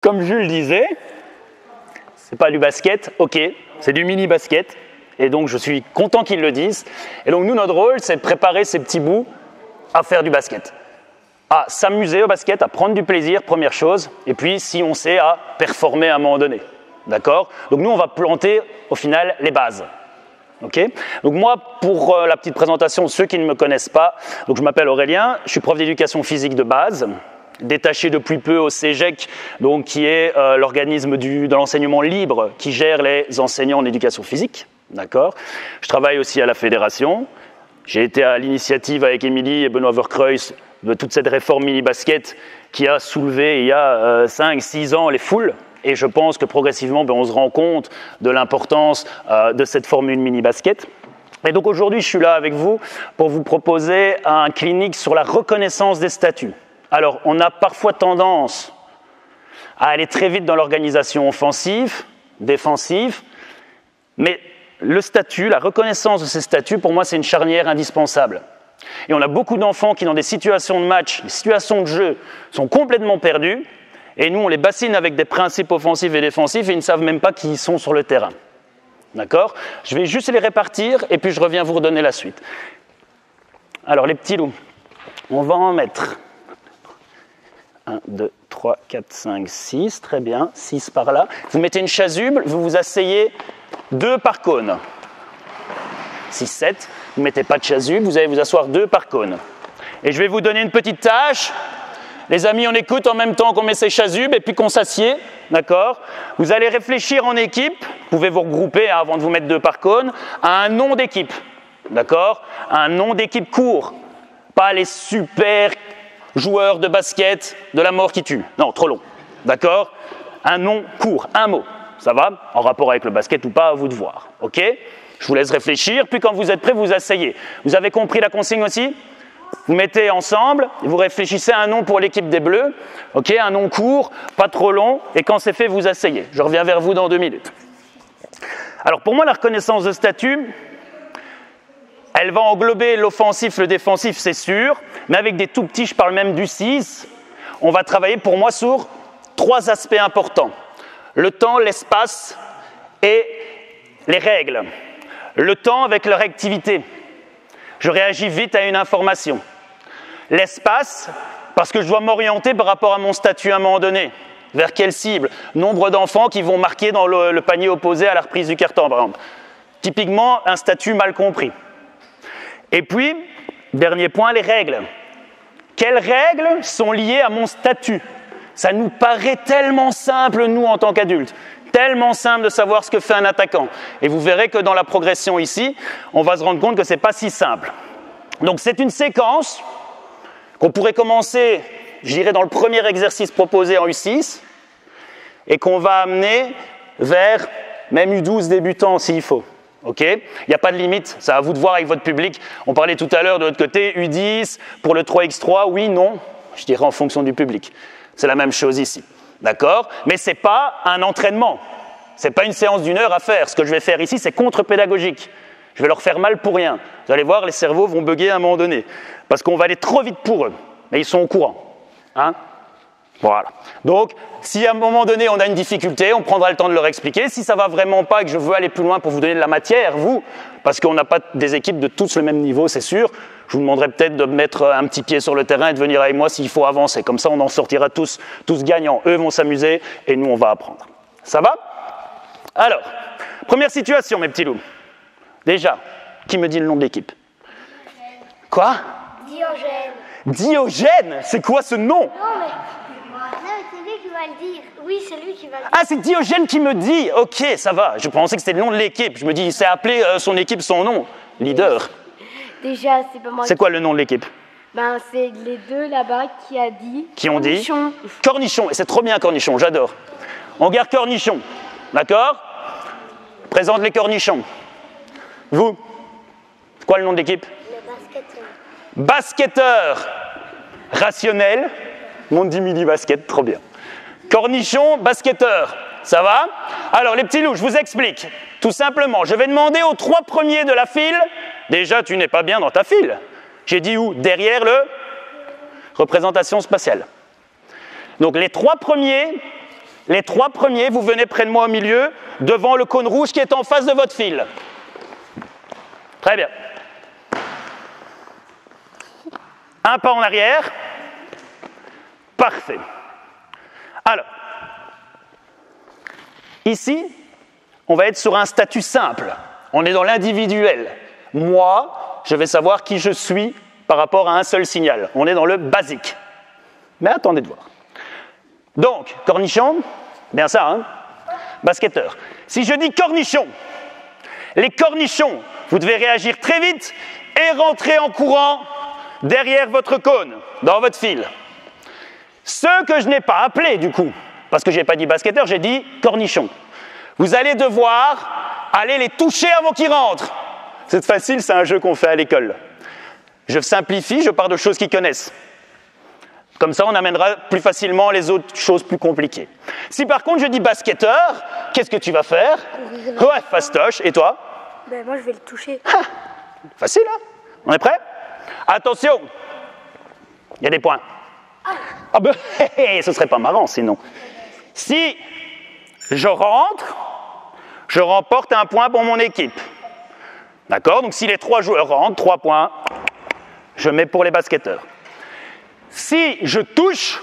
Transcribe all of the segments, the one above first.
Comme Jules disait, c'est pas du basket, ok, c'est du mini basket. Et donc, je suis content qu'ils le disent. Et donc, nous, notre rôle, c'est de préparer ces petits bouts à faire du basket. À s'amuser au basket, à prendre du plaisir, première chose. Et puis, si on sait, à performer à un moment donné. D'accord? Donc, nous, on va planter, au final, les bases. Ok? Donc, moi, pour la petite présentation, ceux qui ne me connaissent pas, donc je m'appelle Aurélien, je suis prof d'éducation physique de base, détaché depuis peu au CEGEC, donc qui est l'organisme de l'enseignement libre qui gère les enseignants en éducation physique. D'accord. Je travaille aussi à la fédération. J'ai été à l'initiative avec Émilie et Benoît Verkreuz de toute cette réforme mini-basket qui a soulevé il y a 5-6 ans les foules. Et je pense que progressivement, on se rend compte de l'importance de cette formule mini-basket. Et donc aujourd'hui, je suis là avec vous pour vous proposer un clinique sur la reconnaissance des statuts. Alors, on a parfois tendance à aller très vite dans l'organisation offensive, défensive, mais le statut, la reconnaissance de ces statuts, pour moi, c'est une charnière indispensable. Et on a beaucoup d'enfants qui, dans des situations de match, des situations de jeu, sont complètement perdus. Et nous, on les bassine avec des principes offensifs et défensifs et ils ne savent même pas qui ils sont sur le terrain. D'accord? Je vais juste les répartir et puis je reviens vous redonner la suite. Alors, les petits loups, on va en mettre 1, 2, 3, 4, 5, 6. Très bien, 6 par là. Vous mettez une chasuble, vous vous asseyez 2 par cône. 6, 7. Vous ne mettez pas de chasuble, vous allez vous asseoir 2 par cône. Et je vais vous donner une petite tâche. Les amis, on écoute en même temps qu'on met ses chasubes et puis qu'on s'assied. D'accord? Vous allez réfléchir en équipe. Vous pouvez vous regrouper avant de vous mettre 2 par cône à un nom d'équipe. D'accord? Un nom d'équipe court. Pas les super joueurs de basket de la mort qui tue. Non, trop long. D'accord? Un nom court, un mot. Ça va? En rapport avec le basket ou pas, à vous de voir. Ok? Je vous laisse réfléchir, puis quand vous êtes prêts, vous vous asseyez. Vous avez compris la consigne aussi? Vous mettez ensemble, et vous réfléchissez à un nom pour l'équipe des Bleus. Ok? Un nom court, pas trop long, et quand c'est fait, vous asseyez. Je reviens vers vous dans 2 minutes. Alors pour moi, la reconnaissance de statut, elle va englober l'offensif, le défensif, c'est sûr, mais avec des tout petits, je parle même du 6, on va travailler pour moi sur 3 aspects importants. Le temps, l'espace et les règles. Le temps avec leur activité. Je réagis vite à une information. L'espace, parce que je dois m'orienter par rapport à mon statut à un moment donné. Vers quelle cible? Nombre d'enfants qui vont marquer dans le panier opposé à la reprise du carton, par exemple. Typiquement, un statut mal compris. Et puis, dernier point, les règles. Quelles règles sont liées à mon statut? Ça nous paraît tellement simple, nous, en tant qu'adultes. Tellement simple de savoir ce que fait un attaquant. Et vous verrez que dans la progression ici, on va se rendre compte que ce n'est pas si simple. Donc, c'est une séquence qu'on pourrait commencer, je dirais, dans le premier exercice proposé en U6 et qu'on va amener vers même U12 débutant s'il faut. Ok? Il n'y a pas de limite, c'est à vous de voir avec votre public. On parlait tout à l'heure de l'autre côté, U10 pour le 3x3, oui, non, je dirais en fonction du public. C'est la même chose ici, d'accord? Mais ce n'est pas un entraînement, ce n'est pas une séance d'1 heure à faire. Ce que je vais faire ici, c'est contre-pédagogique. Je vais leur faire mal pour rien. Vous allez voir, les cerveaux vont bugger à un moment donné, parce qu'on va aller trop vite pour eux, mais ils sont au courant. Hein? Voilà. Donc, si à un moment donné on a une difficulté, on prendra le temps de leur expliquer. Si ça ne va vraiment pas et que je veux aller plus loin pour vous donner de la matière, vous, parce qu'on n'a pas des équipes de tous le même niveau, c'est sûr, je vous demanderai peut-être de mettre un petit pied sur le terrain et de venir avec moi s'il faut avancer. Comme ça, on en sortira tous gagnants. Eux vont s'amuser et nous, on va apprendre. Ça va? Alors, première situation, mes petits loups. Déjà, qui me dit le nom de l'équipe? Quoi? Diogène. Diogène? C'est quoi ce nom? Non, mais c'est lui qui va le dire. Oui, c'est lui qui va le dire. Ah, c'est Diogène qui me dit. Ok, ça va. Je pensais que c'était le nom de l'équipe. Je me dis, il s'est appelé son équipe son nom. Leader. Déjà, c'est pas moi. C'est quoi le nom de l'équipe? Ben, c'est les deux là-bas qui a dit. Qui ont dit? Cornichon. Cornichon. Et c'est trop bien, Cornichon. J'adore. On garde Cornichon. D'accord? Présente les cornichons. Vous? C'est quoi le nom de l'équipe? Le basketteur. Basketteur. Rationnel. Monde dit mini basket. Trop bien. Cornichon, basketteur. Ça va? Alors, les petits loups, je vous explique. Tout simplement, je vais demander aux 3 premiers de la file. Déjà, tu n'es pas bien dans ta file. J'ai dit où? Derrière le représentation spatiale. Donc, les 3 premiers Les 3 premiers, vous venez près de moi au milieu, devant le cône rouge qui est en face de votre fil. Très bien. Un pas en arrière. Parfait. Alors, ici, on va être sur un statut simple. On est dans l'individuel. Moi, je vais savoir qui je suis par rapport à un seul signal. On est dans le basique. Mais attendez de voir. Donc, cornichon, bien ça, hein? Basketteur. Si je dis cornichon, les cornichons, vous devez réagir très vite et rentrer en courant derrière votre cône, dans votre fil. Ceux que je n'ai pas appelés, du coup, parce que je n'ai pas dit basketteur, j'ai dit cornichon. Vous allez devoir aller les toucher avant qu'ils rentrent. C'est facile, c'est un jeu qu'on fait à l'école. Je simplifie, je pars de choses qu'ils connaissent. Comme ça, on amènera plus facilement les autres choses plus compliquées. Si par contre je dis basketteur, qu'est-ce que tu vas faire? Ouais, fastoche. Et toi? Ben, moi, je vais le toucher. Ah, facile, hein? On est prêt? Attention! Il y a des points. Ah ben, ce serait pas marrant sinon. Si je rentre, je remporte un point pour mon équipe. D'accord? Donc si les 3 joueurs rentrent, 3 points, je mets pour les basketteurs. Si je touche,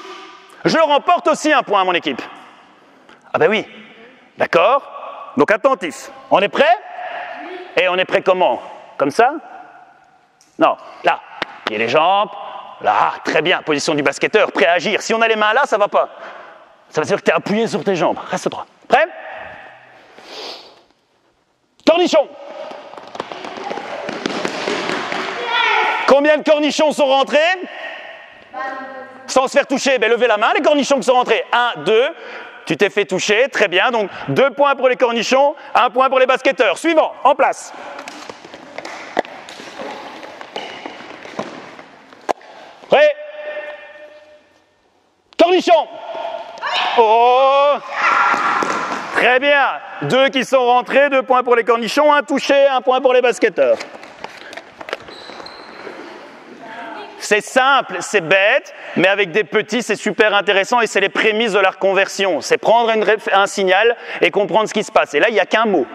je remporte aussi un point à mon équipe. Ah ben oui, d'accord? Donc attentif. On est prêt? Et on est prêt comment? Comme ça? Non, là. Pieds les jambes. Là, très bien. Position du basketteur, prêt à agir. Si on a les mains là, ça va pas. Ça veut dire que tu es appuyé sur tes jambes. Reste droit. Prêt? Cornichon. Combien de cornichons sont rentrés? Sans se faire toucher, ben levez la main, les cornichons qui sont rentrés. 1, 2, tu t'es fait toucher, très bien. Donc 2 points pour les cornichons, 1 point pour les basketteurs. Suivant, en place. Prêt? Cornichon. Oh! Très bien. 2 qui sont rentrés, 2 points pour les cornichons, 1 touché, 1 point pour les basketteurs. C'est simple, c'est bête, mais avec des petits, c'est super intéressant et c'est les prémices de la reconversion. C'est prendre un signal et comprendre ce qui se passe. Et là, il n'y a qu'un mot.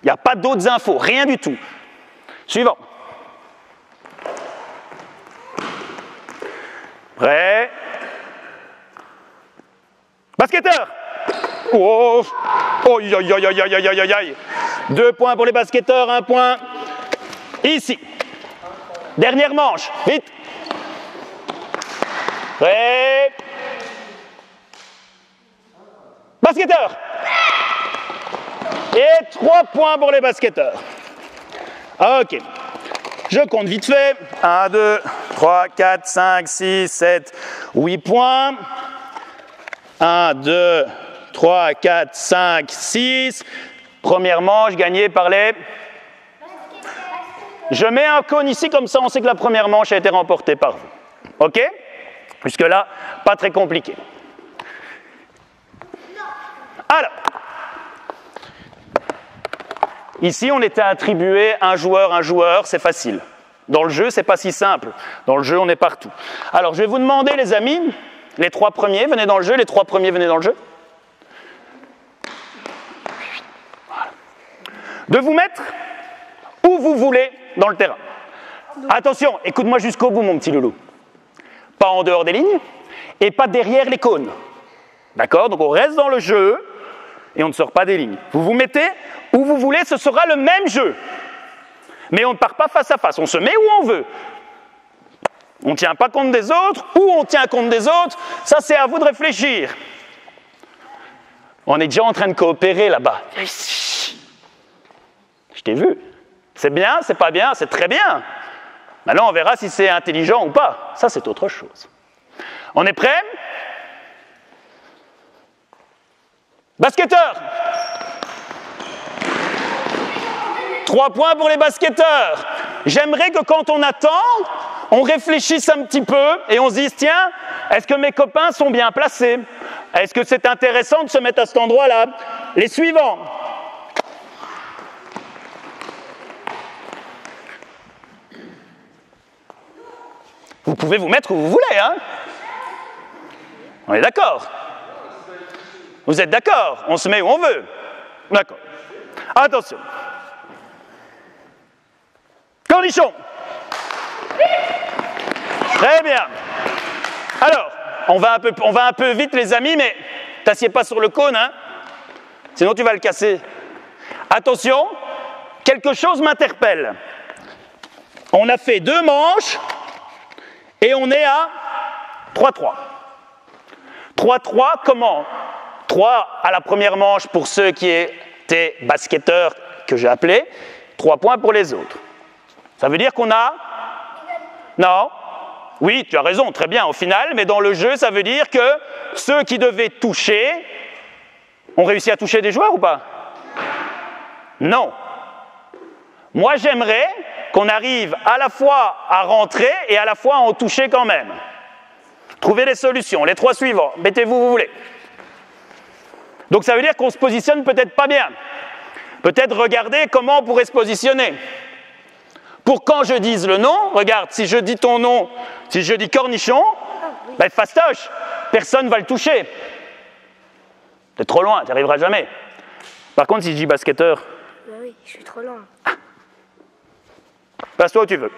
Il n'y a pas d'autres infos, rien du tout. Suivant. Prêt? Basketteur! Oh! Oh, aïe, aïe, aïe, aïe, aïe, aïe, aïe. 2 points pour les basketteurs, 1 point ici. Dernière manche, vite. Prêt? Basketteur! Et 3 points pour les basketteurs. Ok. Je compte vite fait. 1, 2, 3, 4, 5, 6, 7, 8 points. 1, 2, 3, 4, 5, 6. Première manche gagnée par les... Je mets un cône ici, comme ça on sait que la première manche a été remportée par vous. Ok? Jusque-là, pas très compliqué. Alors, ici on était attribué un joueur, c'est facile. Dans le jeu, c'est pas si simple. Dans le jeu, on est partout. Alors, je vais vous demander, les amis, les 3 premiers, venez dans le jeu, les 3 premiers, venez dans le jeu. Voilà. De vous mettre où vous voulez dans le terrain. Attention, écoute-moi jusqu'au bout, mon petit loulou. Pas en dehors des lignes et pas derrière les cônes. D'accord? Donc on reste dans le jeu et on ne sort pas des lignes. Vous vous mettez où vous voulez, ce sera le même jeu. Mais on ne part pas face à face, on se met où on veut. On ne tient pas compte des autres ou on tient compte des autres, ça c'est à vous de réfléchir. On est déjà en train de coopérer là-bas. Je t'ai vu. C'est bien, c'est pas bien, c'est très bien. Maintenant, on verra si c'est intelligent ou pas. Ça, c'est autre chose. On est prêt? Basketteur. 3 points pour les basketteurs. J'aimerais que quand on attend, on réfléchisse un petit peu et on se dise, tiens, est-ce que mes copains sont bien placés? Est-ce que c'est intéressant de se mettre à cet endroit-là? Les suivants. Vous pouvez vous mettre où vous voulez, hein? On est d'accord? Vous êtes d'accord? On se met où on veut. D'accord. Attention. Cornichon. Très bien. Alors, on va un peu vite les amis, mais t'assieds pas sur le cône, hein? Sinon tu vas le casser. Attention, quelque chose m'interpelle. On a fait 2 manches et on est à 3-3. 3-3, comment? 3 à la première manche pour ceux qui étaient basketteurs que j'ai appelés, 3 points pour les autres. Ça veut dire qu'on a... Non? Oui, tu as raison, très bien au final, mais dans le jeu, ça veut dire que ceux qui devaient toucher ont réussi à toucher des joueurs ou pas? Non. Moi, j'aimerais qu'on arrive à la fois à rentrer et à la fois à en toucher quand même. Trouvez des solutions. Les 3 suivants, mettez-vous où vous voulez. Donc ça veut dire qu'on se positionne peut-être pas bien. Peut-être regarder comment on pourrait se positionner. Pour quand je dise le nom, regarde, si je dis ton nom, si je dis cornichon, ben fastoche, personne ne va le toucher. T'es trop loin, tu n'y arriveras jamais. Par contre, si je dis basketteur... Ben oui, je suis trop loin. Passe-toi où tu veux.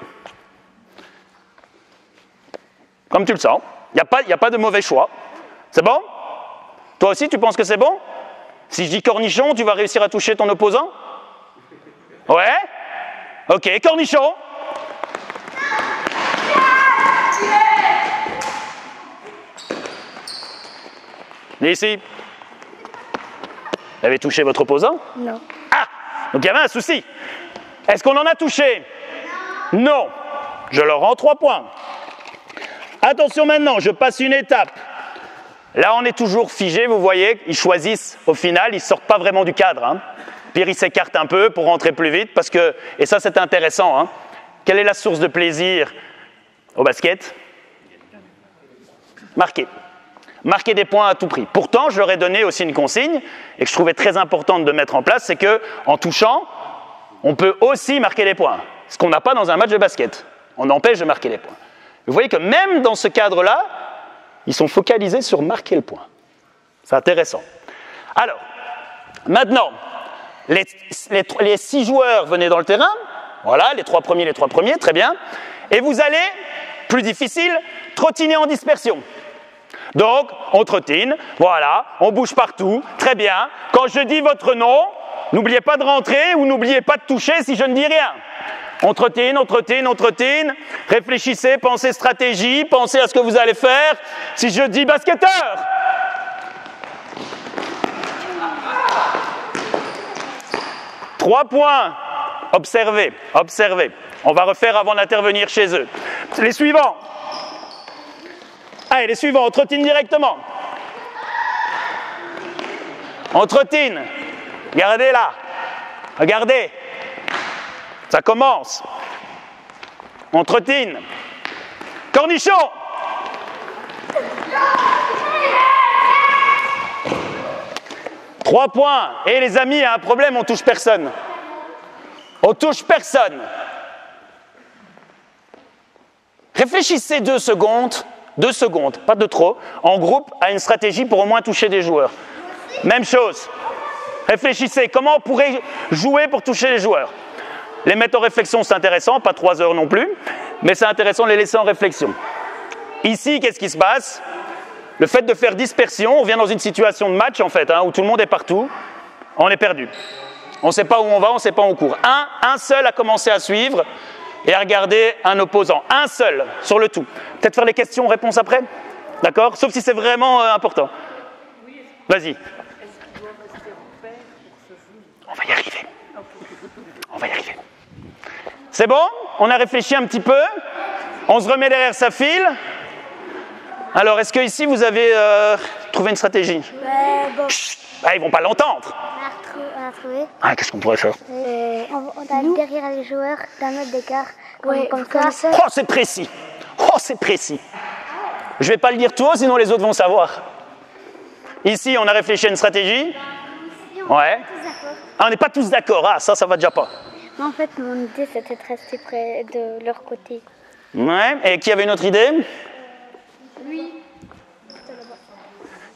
Comme tu le sens. Il n'y a pas de mauvais choix. C'est bon? Toi aussi, tu penses que c'est bon? Si je dis cornichon, tu vas réussir à toucher ton opposant? Ouais? Ok, cornichon. Venez ici. Vous avez touché votre opposant? Non. Ah! Donc il y avait un souci. Est-ce qu'on en a touché? Non. Je leur rends 3 points. Attention maintenant, je passe une étape. Là, on est toujours figé, vous voyez, ils choisissent au final, ils ne sortent pas vraiment du cadre. Hein. Puis ils s'écartent un peu pour rentrer plus vite, parce que, et ça c'est intéressant, hein. Quelle est la source de plaisir au basket? Marquer. Marquer des points à tout prix. Pourtant, je leur ai donné aussi une consigne, et que je trouvais très importante de mettre en place, c'est qu'en touchant, on peut aussi marquer des points. Ce qu'on n'a pas dans un match de basket. On empêche de marquer les points. Vous voyez que même dans ce cadre-là, ils sont focalisés sur marquer le point. C'est intéressant. Alors, maintenant, les 6 joueurs venaient dans le terrain. Voilà, les 3 premiers, très bien. Et vous allez, plus difficile, trottiner en dispersion. Donc, on trottine, voilà, on bouge partout, très bien. Quand je dis votre nom, n'oubliez pas de rentrer ou n'oubliez pas de toucher si je ne dis rien. On trottine, on trottine, on trottine. Réfléchissez, pensez stratégie, pensez à ce que vous allez faire. Si je dis basketteur, 3 points. Observez, observez. On va refaire avant d'intervenir chez eux. Les suivants. Allez, les suivants, on trottine directement. On trottine. Regardez là. Regardez. Ça commence. On trottine. Cornichon. « 3 points. Et les amis, il y a un problème, on touche personne. On touche personne. Réfléchissez 2 secondes, pas de trop, en groupe à une stratégie pour au moins toucher des joueurs. Même chose. Réfléchissez, comment on pourrait jouer pour toucher les joueurs? Les mettre en réflexion, c'est intéressant, pas 3 heures non plus, mais c'est intéressant de les laisser en réflexion. Ici, qu'est-ce qui se passe? Le fait de faire dispersion, on vient dans une situation de match en fait, hein, où tout le monde est partout, on est perdu. On ne sait pas où on va, on ne sait pas où on court. Un seul a commencé à suivre et à regarder un opposant. Un seul, sur le tout. Peut-être faire les questions-réponses après? D'accord? Sauf si c'est vraiment important. Vas-y. On va y arriver. On va y arriver. C'est bon? On a réfléchi un petit peu. On se remet derrière sa file. Alors, est-ce que ici vous avez trouvé une stratégie? Bon. Ah, ils vont pas l'entendre. On a trouvé. Ah, qu'est-ce qu'on pourrait faire? On a derrière les joueurs d'un mètre d'écart. Comme ça. Oh, c'est précis. Oh, c'est précis. Je vais pas le dire tout haut, sinon les autres vont savoir. Ici, on a réfléchi à une stratégie. Ouais. Ah, on n'est pas tous d'accord. Ah, ça va déjà pas. En fait, mon idée, c'était de rester près de leur côté. Ouais. Et qui avait une autre idée? Oui.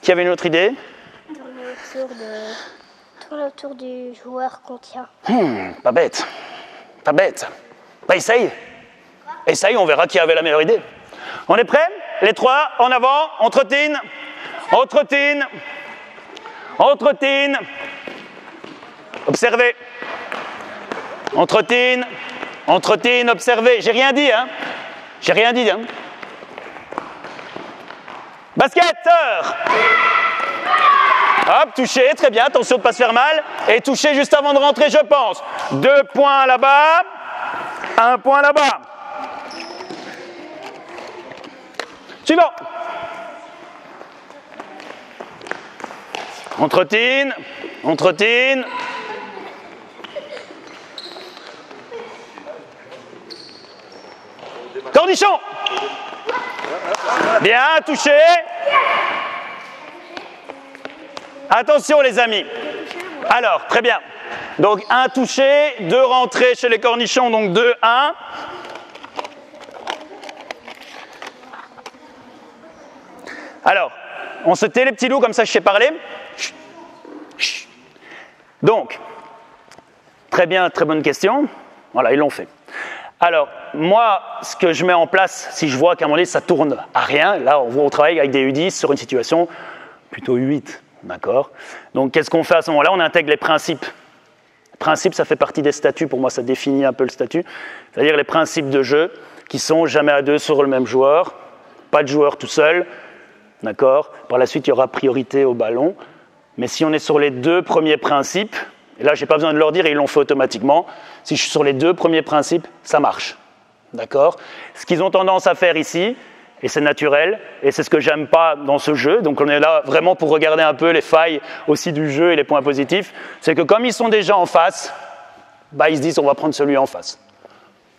Qui avait une autre idée? tourne autour du joueur qu'on tient. Pas bête. Pas bête. Bah, essaye. Essaye, on verra qui avait la meilleure idée. On est prêts? Les trois, en avant, on trottine. On trottine. On trottine. Observez. On trottine. On trottine, observez. J'ai rien dit, hein? J'ai rien dit, hein? Basketteur! Hop, touché, très bien, attention de ne pas se faire mal. Et touché juste avant de rentrer, je pense. 2 points là-bas, 1 point là-bas. Suivant. On trottine, on trottine. Cornichon! Bien, touché. Attention les amis. Alors, très bien. Donc, 1 touché, 2 rentrées chez les cornichons, donc 2, 1. Alors, on se tait les petits loups, comme ça je sais parler. Donc, très bien, très bonne question. Voilà, ils l'ont fait. Alors, moi, ce que je mets en place, si je vois qu'à un moment donné, ça tourne à rien, là, on travaille avec des U10 sur une situation plutôt U8, d'accord? Donc, qu'est-ce qu'on fait à ce moment-là? On intègre les principes. Les principes, ça fait partie des statuts. Pour moi, ça définit un peu le statut. C'est-à-dire les principes de jeu qui sont jamais à 2 sur le même joueur, pas de joueur tout seul, d'accord? Par la suite, il y aura priorité au ballon. Mais si on est sur les 2 premiers principes, et là, je n'ai pas besoin de leur dire, ils l'ont fait automatiquement. Si je suis sur les 2 premiers principes, ça marche. D'accord? Ce qu'ils ont tendance à faire ici, et c'est naturel, et c'est ce que j'aime pas dans ce jeu, donc on est là vraiment pour regarder un peu les failles aussi du jeu et les points positifs, c'est que comme ils sont déjà en face, bah, ils se disent on va prendre celui en face.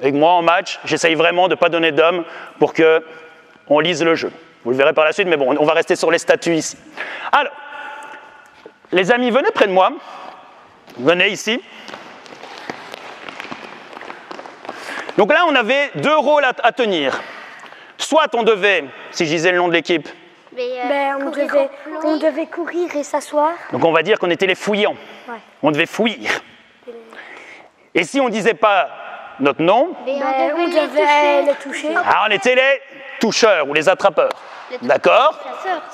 Et moi, en match, j'essaye vraiment de ne pas donner d'homme pour qu'on lise le jeu. Vous le verrez par la suite, mais bon, on va rester sur les statuts ici. Alors, les amis, venez près de moi. Venez ici. Donc là, on avait 2 rôles à tenir. Soit on devait, si je disais le nom de l'équipe, On devait courir et s'asseoir. donc on va dire qu'on était les fouillants. Ouais. On devait fouiller. Et si on ne disait pas notre nom, On devait les toucher. alors on était les toucheurs ou les attrapeurs. D'accord?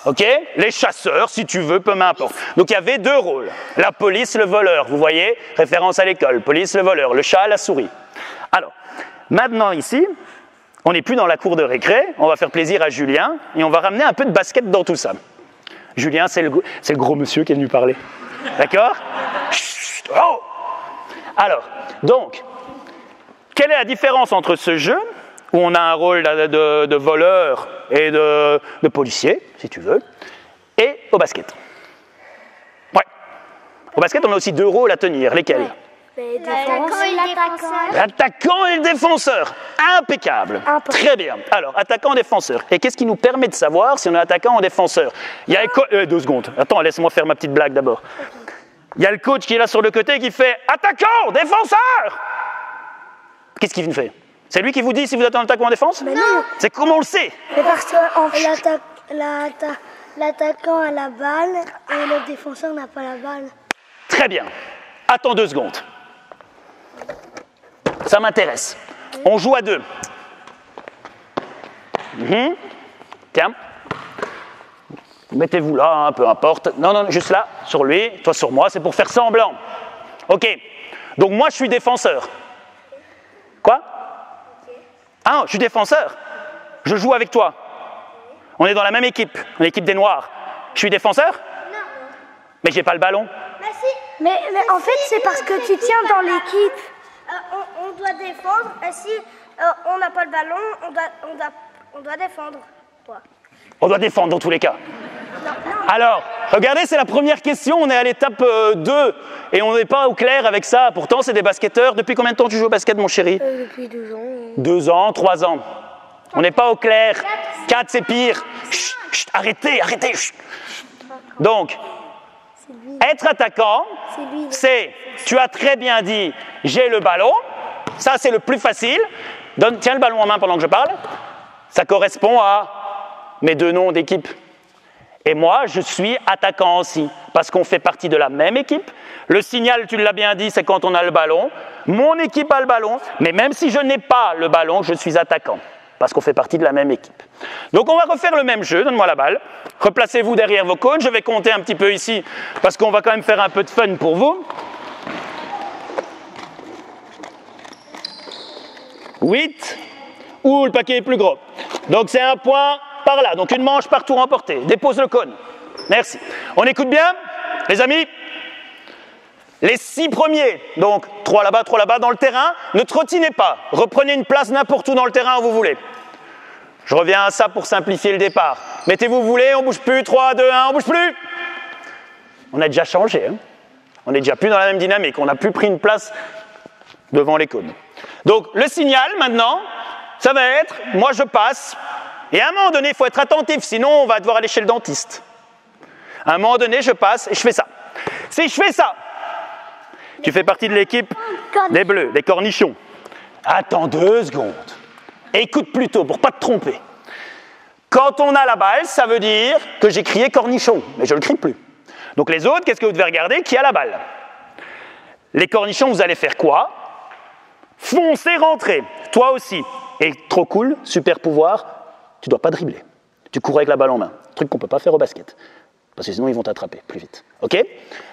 Ok? Les chasseurs, si tu veux, peu m'importe. Donc il y avait 2 rôles. La police, le voleur. Vous voyez? Référence à l'école. Police, le voleur. Le chat, la souris. Alors, maintenant ici, on n'est plus dans la cour de récré. On va faire plaisir à Julien et on va ramener un peu de basket dans tout ça. Julien, c'est le gros monsieur qui est venu parler. D'accord? Chut, oh! Alors, donc, quelle est la différence entre ce jeu où on a un rôle de voleur et de policier, si tu veux, et au basket? Ouais. Au basket, on a aussi 2 rôles à tenir. Lesquels? L'attaquant et le défenseur. Impeccable. Très bien. Alors, attaquant et défenseur. Et qu'est-ce qui nous permet de savoir si on est attaquant ou défenseur? Il y a 2 secondes. Attends, laisse-moi faire ma petite blague d'abord. Il y a le coach qui est là sur le côté qui fait attaquant, défenseur. Qu'est-ce qu'il fait? C'est lui qui vous dit si vous êtes en attaque ou en défense? Mais non. C'est comment on le sait? Mais parce que l'attaquant a la balle et le défenseur n'a pas la balle. Très bien. Attends 2 secondes. Ça m'intéresse. On joue à 2. Tiens. Mettez-vous là, hein, peu importe. Non, juste là, sur lui, toi sur moi, c'est pour faire semblant. Ok. Donc moi, je suis défenseur. Quoi? Ah, je suis défenseur. Je joue avec toi. On est dans la même équipe, l'équipe des Noirs. Je suis défenseur? Non. Mais j'ai pas le ballon. Mais en fait, c'est parce que tu tiens dans l'équipe. On doit défendre. Et si on n'a pas le ballon, on doit défendre. Toi. On doit défendre dans tous les cas. Alors, regardez, c'est la première question. On est à l'étape 2 et on n'est pas au clair avec ça. Pourtant, c'est des basketteurs. Depuis combien de temps tu joues au basket, mon chéri? Depuis 2 ans. 2 ans, 3 ans. On n'est pas au clair. 4, c'est pire. Chut, chut, arrêtez. Chut. Donc, être attaquant, c'est, tu as très bien dit, j'ai le ballon. Ça, c'est le plus facile. Tiens le ballon en main pendant que je parle. Ça correspond à mes 2 noms d'équipe. Et moi, je suis attaquant aussi, parce qu'on fait partie de la même équipe. Le signal, tu l'as bien dit, c'est quand on a le ballon. Mon équipe a le ballon, mais même si je n'ai pas le ballon, je suis attaquant, parce qu'on fait partie de la même équipe. Donc on va refaire le même jeu, donne-moi la balle. Replacez-vous derrière vos cônes, je vais compter un petit peu ici, parce qu'on va quand même faire un peu de fun pour vous. 8, ou le paquet est plus gros. Donc c'est un point par là, donc une manche par tour remporté. Dépose le cône. Merci. On écoute bien, les amis? Les 6 premiers, donc 3 là-bas dans le terrain, ne trottinez pas. Reprenez une place n'importe où dans le terrain où vous voulez. Je reviens à ça pour simplifier le départ. Mettez-vous, vous voulez, on bouge plus, 3, 2, 1, on bouge plus. On a déjà changé, hein. On n'est déjà plus dans la même dynamique, on n'a plus pris une place devant les cônes. Donc le signal maintenant, ça va être, moi je passe, et à un moment donné, il faut être attentif, sinon on va devoir aller chez le dentiste. À un moment donné, je passe et je fais ça. Si je fais ça, tu fais partie de l'équipe des bleus, des cornichons. Attends 2 secondes. Écoute plutôt pour ne pas te tromper. Quand on a la balle, ça veut dire que j'ai crié cornichon, mais je ne le crie plus. Donc les autres, qu'est-ce que vous devez regarder? Qui a la balle? Les cornichons, vous allez faire quoi? Foncer, rentrer. Toi aussi. Et trop cool, super pouvoir, tu ne dois pas dribbler. Tu cours avec la balle en main. Truc qu'on ne peut pas faire au basket. Parce que sinon, ils vont t'attraper plus vite. OK?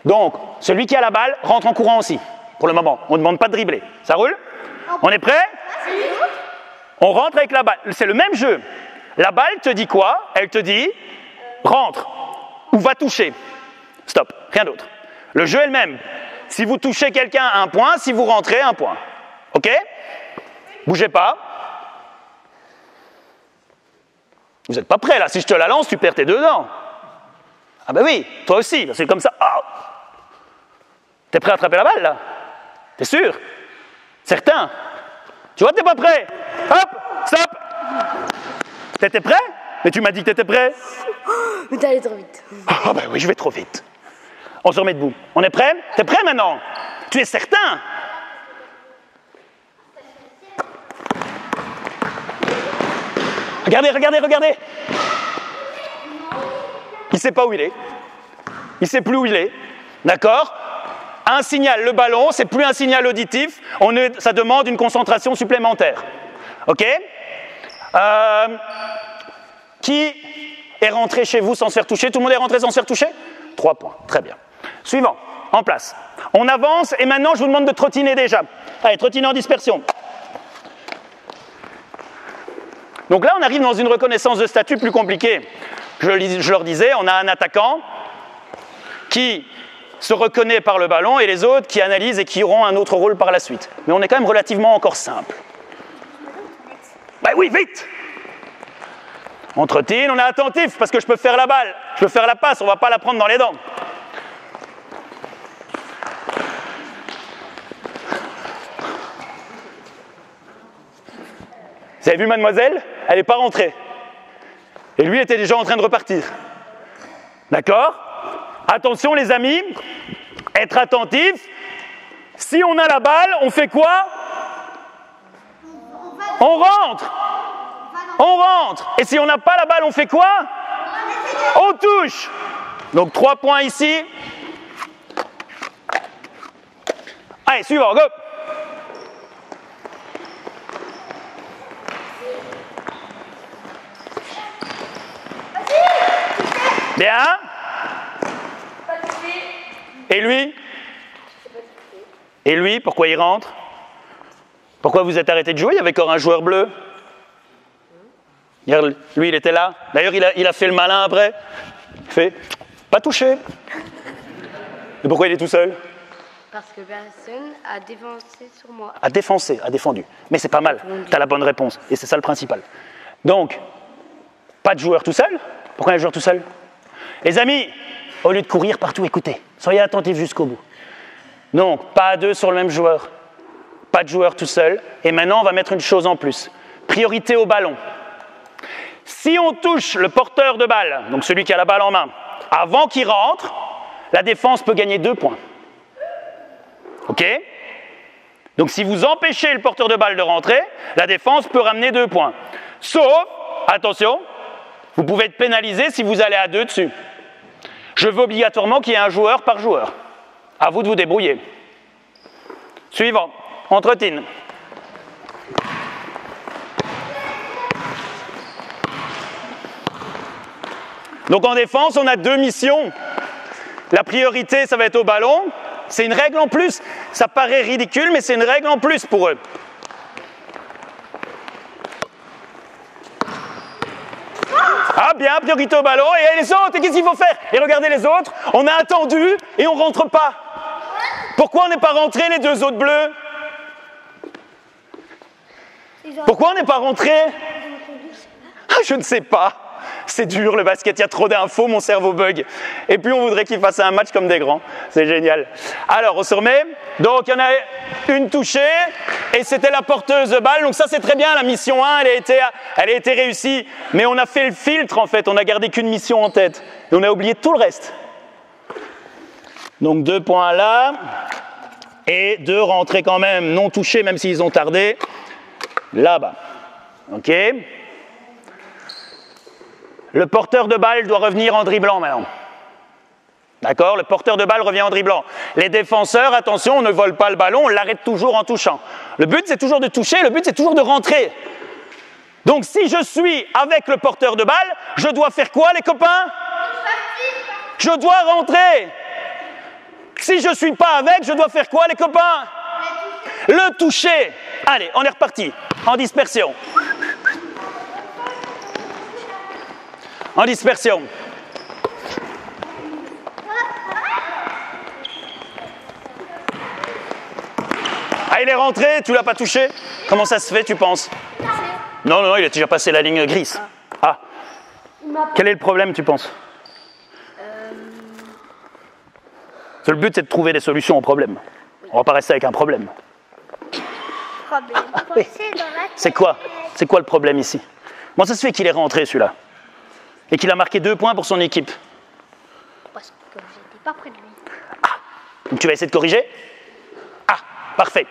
Donc, celui qui a la balle rentre en courant aussi. Pour le moment, on ne demande pas de dribbler. Ça roule? On est prêt? On rentre avec la balle. C'est le même jeu. La balle te dit quoi? Elle te dit rentre ou va toucher. Stop, rien d'autre. Le jeu est le même. Si vous touchez quelqu'un, 1 point. Si vous rentrez, 1 point. OK? Bougez pas. Vous n'êtes pas prêts là. Si je te la lance, tu perds tes 2 dents. Ah ben oui, toi aussi, c'est comme ça. Oh. T'es prêt à attraper la balle là? T'es sûr? Certain? Tu vois, t'es pas prêt? Hop, stop. T'étais prêt? Mais tu m'as dit que t'étais prêt. Mais t'es allé trop vite. Ah ben oui, je vais trop vite. On se remet debout. On est prêt? T'es prêt maintenant? Tu es certain? Regardez, regardez, regardez. Il ne sait pas où il est. Il ne sait plus où il est. D'accord? Un signal, le ballon, c'est plus un signal auditif. Ça demande une concentration supplémentaire. OK? Qui est rentré chez vous sans se faire toucher? Tout le monde est rentré sans se faire toucher? 3 points. Très bien. Suivant. En place. On avance et maintenant, je vous demande de trottiner déjà. Allez, trottiner en dispersion. Donc là, on arrive dans une reconnaissance de statut plus compliquée. Je leur disais, on a un attaquant qui se reconnaît par le ballon et les autres qui analysent et qui auront un autre rôle par la suite. Mais on est quand même relativement encore simple. Ben oui, vite! On trottine, on est attentif parce que je peux faire la balle, je peux faire la passe, on ne va pas la prendre dans les dents. Vous avez vu mademoiselle? Elle n'est pas rentrée. Et lui était déjà en train de repartir. D'accord? Attention les amis, être attentif. Si on a la balle, on fait quoi? On rentre. On rentre. Et si on n'a pas la balle, on fait quoi? On touche. Donc 3 points ici. Allez, suivant, go. Bien. Et lui? Et lui, pourquoi il rentre? Pourquoi vous êtes arrêté de jouer? Il y avait encore un joueur bleu. Lui, il était là. D'ailleurs, il a fait le malin après. Il fait, pas touché. Et pourquoi il est tout seul? Parce que personne a défoncé sur moi. A défendu. Mais c'est pas mal. Tu as la bonne réponse. Et c'est ça le principal. Donc, pas de joueur tout seul. Pourquoi il y a un joueur tout seul? Les amis, au lieu de courir partout, écoutez. Soyez attentifs jusqu'au bout. Donc, pas à 2 sur le même joueur. Pas de joueur tout seul. Et maintenant, on va mettre une chose en plus. Priorité au ballon. Si on touche le porteur de balle, donc celui qui a la balle en main, avant qu'il rentre, la défense peut gagner 2 points. OK? Donc si vous empêchez le porteur de balle de rentrer, la défense peut ramener 2 points. Sauf, attention, Vous pouvez être pénalisé si vous allez à 2 dessus. Je veux obligatoirement qu'il y ait un joueur par joueur. À vous de vous débrouiller. Suivant, entretine. Donc en défense, on a 2 missions. La priorité, ça va être au ballon. C'est une règle en plus. Ça paraît ridicule, mais c'est une règle en plus pour eux. Ah bien, priorité au ballon. Et les autres, et qu'est-ce qu'il faut faire? Et regardez les autres, on a attendu et on ne rentre pas. Pourquoi on n'est pas rentré les 2 autres bleus? Pourquoi on n'est pas rentré? Je ne sais pas. C'est dur le basket, il y a trop d'infos, mon cerveau bug. Et puis on voudrait qu'ils fassent un match comme des grands. C'est génial. Alors on se remet. Donc il y en a une touchée et c'était la porteuse de balle. Donc ça c'est très bien, la mission 1 elle a été réussie. Mais on a fait le filtre en fait, on a gardé qu'une mission en tête. Et on a oublié tout le reste. Donc 2 points là. Et 2 rentrées quand même non touchées même s'ils ont tardé. Là-bas. Ok. Le porteur de balle doit revenir en dribblant maintenant. D'accord? Le porteur de balle revient en dribblant. Les défenseurs, attention, on ne vole pas le ballon, on l'arrête toujours en touchant. Le but, c'est toujours de toucher, le but, c'est toujours de rentrer. Donc, si je suis avec le porteur de balle, je dois faire quoi, les copains? Je dois rentrer. Si je ne suis pas avec, je dois faire quoi, les copains? Le toucher. Allez, on est reparti. En dispersion. En dispersion. Ah, il est rentré, tu l'as pas touché? Comment ça se fait, tu penses? Non, non, il a déjà passé la ligne grise. Ah. Quel est le problème, tu penses? Le but, c'est de trouver des solutions aux problèmes. On va pas rester avec un problème. Ah, oui. C'est quoi? C'est quoi le problème ici? Comment ça se fait qu'il est rentré, celui-là? Et qu'il a marqué 2 points pour son équipe? Parce que j'étais pas près de lui. Ah, donc tu vas essayer de corriger? Ah, parfait.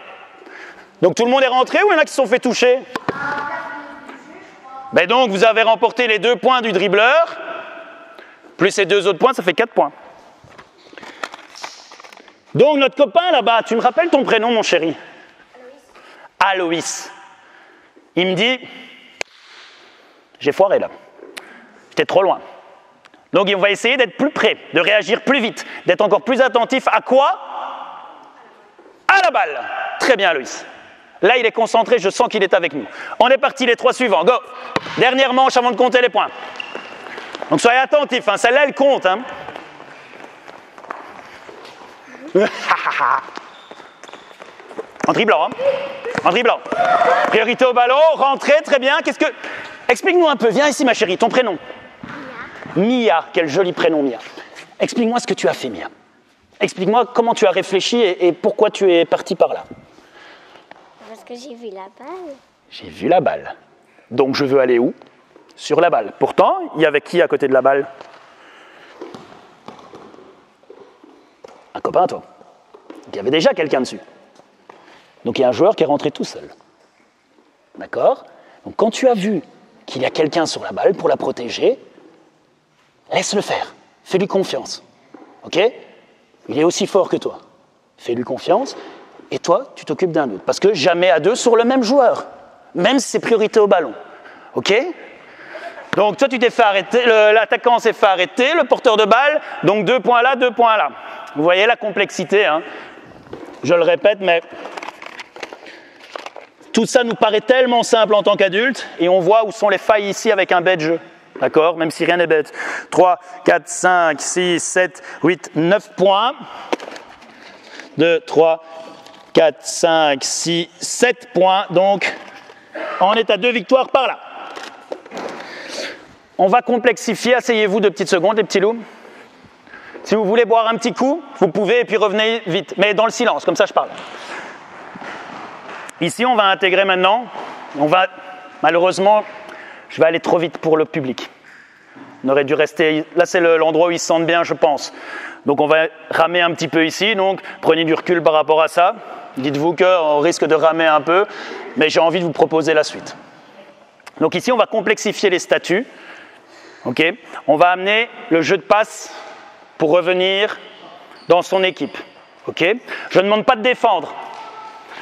Donc tout le monde est rentré ou il y en a qui se sont fait toucher? Ben donc vous avez remporté les 2 points du dribbleur, plus ces 2 autres points, ça fait 4 points. Donc notre copain là-bas, tu me rappelles ton prénom mon chéri? Aloïs. Il me dit, j'ai foiré là. J'étais trop loin. Donc on va essayer d'être plus près, de réagir plus vite, d'être encore plus attentif à quoi? À la balle. Très bien, Aloïs. Là, il est concentré, je sens qu'il est avec nous. On est parti, les 3 suivants. Go. Dernière manche avant de compter les points. Donc soyez attentifs, hein. Celle-là, elle compte. Hein. En dribblant. Hein. En dribblant. Priorité au ballon, rentrée, très bien. Qu'est-ce que... Explique-nous un peu, viens ici ma chérie, ton prénom? Mia, quel joli prénom Mia. Explique-moi ce que tu as fait Mia. Explique-moi comment tu as réfléchi et pourquoi tu es parti par là. Parce que j'ai vu la balle. J'ai vu la balle. Donc je veux aller où? Sur la balle. Pourtant, il y avait qui à côté de la balle? Un copain toi. Il y avait déjà quelqu'un dessus. Donc il y a un joueur qui est rentré tout seul. D'accord? Donc quand tu as vu qu'il y a quelqu'un sur la balle pour la protéger, laisse-le faire. Fais-lui confiance. Ok? Il est aussi fort que toi. Fais-lui confiance et toi, tu t'occupes d'un autre. Parce que jamais à 2 sur le même joueur. Même si c'est priorité au ballon. Ok? Donc toi, tu t'es fait arrêter, l'attaquant s'est fait arrêter, le porteur de balle, donc 2 points là, 2 points là. Vous voyez la complexité, hein? Je le répète, mais tout ça nous paraît tellement simple en tant qu'adultes et on voit où sont les failles ici avec un bête jeu. D'accord? Même si rien n'est bête. 3, 4, 5, 6, 7, 8, 9 points. 2, 3, 4, 5, 6, 7 points. Donc, on est à 2 victoires par là. On va complexifier. Asseyez-vous 2 petites secondes, les petits loups. Si vous voulez boire un petit coup, vous pouvez et puis revenez vite. Mais dans le silence, comme ça je parle. Ici, on va intégrer maintenant. Malheureusement, je vais aller trop vite pour le public. On aurait dû rester... Là, c'est l'endroit où ils se sentent bien, je pense. Donc, on va ramer un petit peu ici. Donc, prenez du recul par rapport à ça. Dites-vous qu'on risque de ramer un peu. Mais j'ai envie de vous proposer la suite. Donc, ici, on va complexifier les statuts. Ok, on va amener le jeu de passe pour revenir dans son équipe. Ok, je ne demande pas de défendre.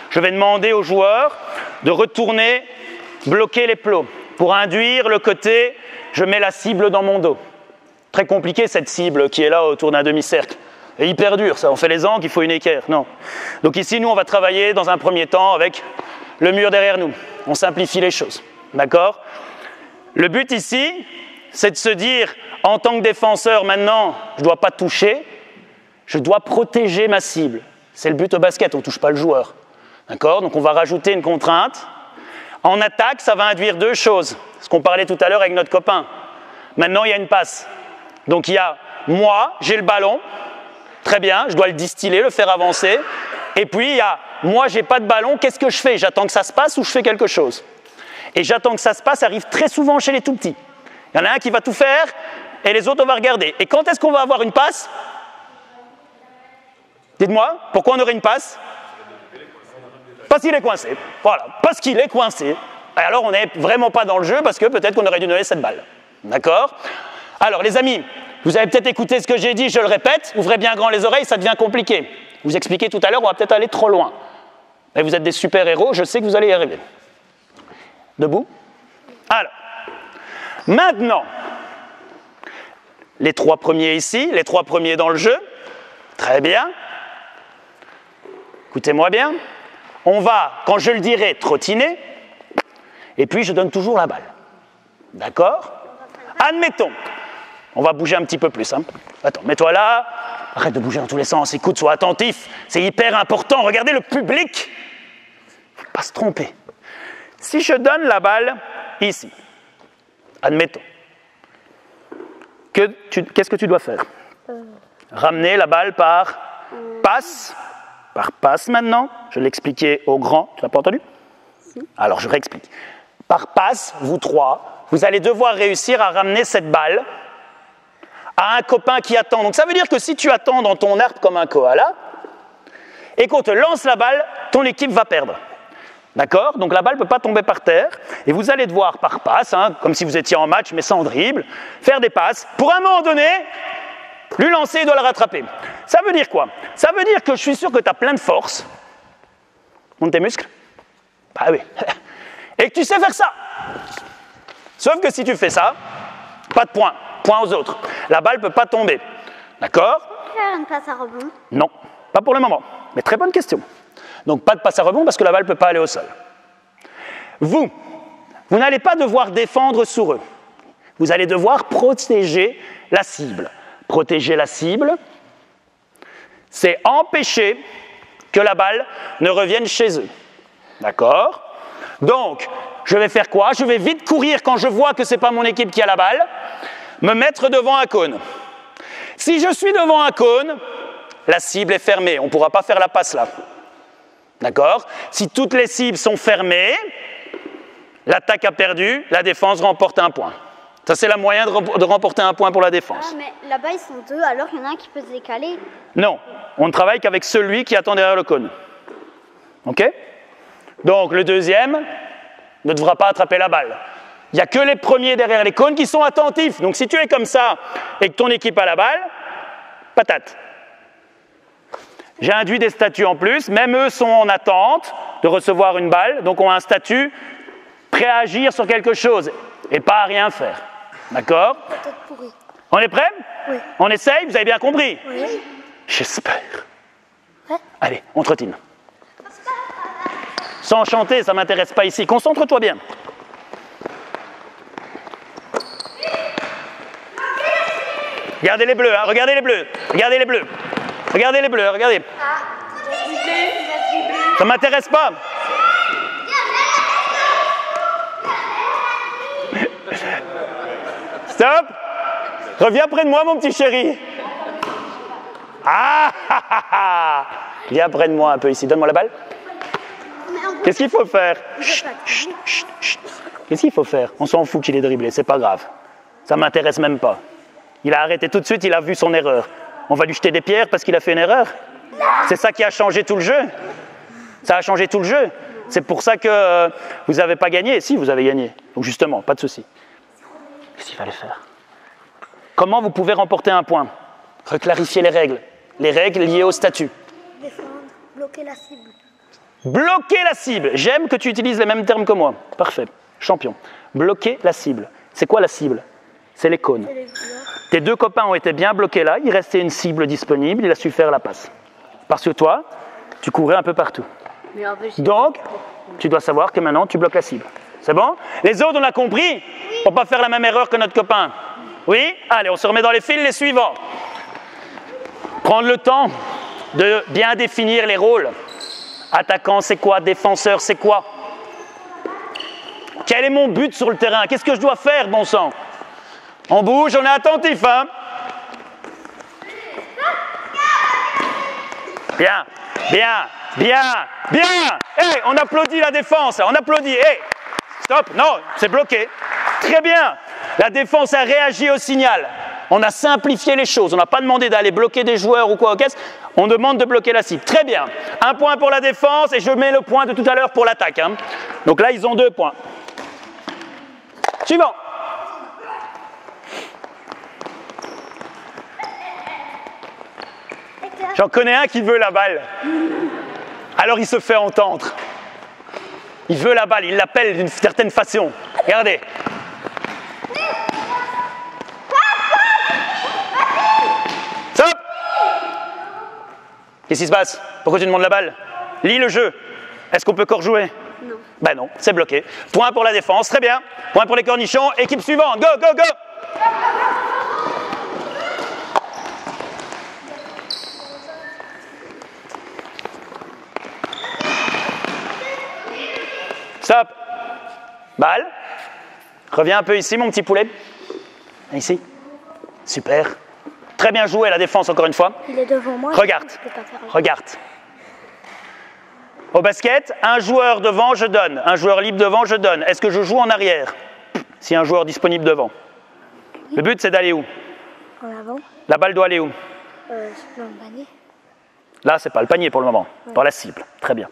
Je vais demander aux joueurs de retourner, bloquer les plots pour induire le côté « je mets la cible dans mon dos ». Très compliqué cette cible qui est là autour d'un demi-cercle. C'est hyper dur ça, on fait les angles, il faut une équerre. Non. Donc ici, nous, on va travailler dans un premier temps avec le mur derrière nous. On simplifie les choses. D'accord ? Le but ici, c'est de se dire, en tant que défenseur, maintenant, je ne dois pas toucher, je dois protéger ma cible. C'est le but au basket, on ne touche pas le joueur. D'accord ? Donc on va rajouter une contrainte. En attaque, ça va induire deux choses. Ce qu'on parlait tout à l'heure avec notre copain. Maintenant, il y a une passe. Donc il y a moi, j'ai le ballon. Très bien, je dois le distiller, le faire avancer. Et puis il y a moi, j'ai pas de ballon, qu'est-ce que je fais ? J'attends que ça se passe ou je fais quelque chose ? Et j'attends que ça se passe, ça arrive très souvent chez les tout-petits. Il y en a un qui va tout faire et les autres, on va regarder. Et quand est-ce qu'on va avoir une passe ? Dites-moi, pourquoi on aurait une passe ? Parce qu'il est coincé. Voilà, parce qu'il est coincé. Et alors, on n'est vraiment pas dans le jeu parce que peut-être qu'on aurait dû donner cette balle. D'accord ? Alors, les amis, vous avez peut-être écouté ce que j'ai dit, je le répète. Ouvrez bien grand les oreilles, ça devient compliqué. Vous expliquez tout à l'heure, on va peut-être aller trop loin. Mais vous êtes des super-héros, je sais que vous allez y arriver. Debout ? Alors, maintenant, les trois premiers ici, les trois premiers dans le jeu. Très bien. Écoutez-moi bien. On va, quand je le dirai, trottiner. Et puis, je donne toujours la balle. D'accord ? Admettons. On va bouger un petit peu plus. Hein. Attends, mets-toi là. Arrête de bouger dans tous les sens. Écoute, sois attentif. C'est hyper important. Regardez le public. Il ne faut pas se tromper. Si je donne la balle ici, admettons, qu'est-ce que tu dois faire ? Ramener la balle par passe. Par passe maintenant. Je l'expliquais au grand. Tu n'as pas entendu ? Si. Alors, je réexplique. Par passe, vous trois, vous allez devoir réussir à ramener cette balle à un copain qui attend. Donc, ça veut dire que si tu attends dans ton arbre comme un koala et qu'on te lance la balle, ton équipe va perdre. D'accord ? Donc, la balle ne peut pas tomber par terre. Et vous allez devoir, par passe, hein, comme si vous étiez en match, mais sans dribble, faire des passes. Pour un moment donné, lui lancer, il doit le rattraper. Ça veut dire quoi ? Ça veut dire que je suis sûr que tu as plein de force. Monte tes muscles ? Bah oui. Et que tu sais faire ça. Sauf que si tu fais ça, pas de point. Point aux autres. La balle ne peut pas tomber. D'accord ? Faire une passe à rebond ? Non, pas pour le moment. Mais très bonne question. Donc pas de passe à rebond parce que la balle ne peut pas aller au sol. Vous n'allez pas devoir défendre sur eux. Vous allez devoir protéger la cible. Protéger la cible, c'est empêcher que la balle ne revienne chez eux. D'accord ? Donc, je vais faire quoi ? Je vais vite courir quand je vois que ce n'est pas mon équipe qui a la balle, me mettre devant un cône. Si je suis devant un cône, la cible est fermée. On ne pourra pas faire la passe là. D'accord ? Si toutes les cibles sont fermées, l'attaque a perdu, la défense remporte un point. Ça, c'est la moyen de remporter un point pour la défense. Ah, mais là-bas, ils sont deux, alors il y en a un qui peut se décaler. Non, on ne travaille qu'avec celui qui attend derrière le cône. OK ? Donc, le deuxième ne devra pas attraper la balle. Il n'y a que les premiers derrière les cônes qui sont attentifs. Donc, si tu es comme ça et que ton équipe a la balle, patate. J'ai induit des statuts en plus. Même eux sont en attente de recevoir une balle. Donc, on a un statut prêt à agir sur quelque chose et pas à rien faire. D'accord ? Peut-être pourri. On est prêt ? Oui. On essaye ? Vous avez bien compris ? Oui. J'espère. Ouais. Allez, on trottine. Sans chanter, ça ne m'intéresse pas ici. Concentre-toi bien. Regardez les bleus, hein. Regardez les bleus. Regardez les bleus. Regardez les bleus, regardez. Ça ne m'intéresse pas. Stop. Reviens près de moi, mon petit chéri. Ah, ah, ah, ah. Viens près de moi un peu ici. Donne-moi la balle. Qu'est-ce qu'il faut faire ? Chut, chut, chut, chut. Qu'est-ce qu'il faut faire ? On s'en fout qu'il ait dribblé, c'est pas grave. Ça ne m'intéresse même pas. Il a arrêté tout de suite, il a vu son erreur. On va lui jeter des pierres parce qu'il a fait une erreur ? C'est ça qui a changé tout le jeu ? Ça a changé tout le jeu ? C'est pour ça que vous n'avez pas gagné ? Si, vous avez gagné. Donc justement, pas de souci. Qu'est-ce qu'il fallait faire ? comment vous pouvez remporter un point? Reclarifier les règles liées au statut. Défendre, bloquer la cible. Bloquer la cible. J'aime que tu utilises les mêmes termes que moi. Parfait. Champion. Bloquer la cible. C'est quoi la cible? C'est les cônes. C'est les joueurs. Tes deux copains ont été bien bloqués là. Il restait une cible disponible. Il a su faire la passe. Parce que toi, tu courais un peu partout. Mais en fait, Donc, tu dois savoir que maintenant, tu bloques la cible. C'est bon? Les autres, on a compris? Pour ne pas faire la même erreur que notre copain. Oui? Allez, on se remet dans les fils, les suivants. Prendre le temps de bien définir les rôles. Attaquant, c'est quoi? Défenseur, c'est quoi? Quel est mon but sur le terrain? Qu'est-ce que je dois faire, bon sang? On bouge, on est attentif, hein? Bien, bien, bien, bien. Hey, on applaudit la défense, on applaudit. Hey, stop, non, c'est bloqué. Très bien. La défense a réagi au signal. On a simplifié les choses. On n'a pas demandé d'aller bloquer des joueurs ou quoi. On demande de bloquer la cible. Très bien. Un point pour la défense et je mets le point de tout à l'heure pour l'attaque. Hein. Donc là, ils ont 2 points. Suivant. J'en connais un qui veut la balle. Alors il se fait entendre. Il veut la balle, il l'appelle d'une certaine façon. Regardez. Stop! Qu'est-ce qui se passe? Pourquoi tu demandes la balle? Lis le jeu. Est-ce qu'on peut encore jouer? Non. Ben non, c'est bloqué. Point pour la défense, très bien. Point pour les cornichons. Équipe suivante, go, go, go! Stop. Balle. Reviens un peu ici, mon petit poulet. Ici. Super. Très bien joué, la défense, encore une fois. Il est devant moi. Regarde. Regarde. Au basket, un joueur devant, je donne. Un joueur libre devant, je donne. Est-ce que je joue en arrière? S'il y a un joueur disponible devant. Le but, c'est d'aller où? En avant. La balle doit aller où? Dans le panier. Là, c'est pas le panier pour le moment. Dans la cible. Très bien.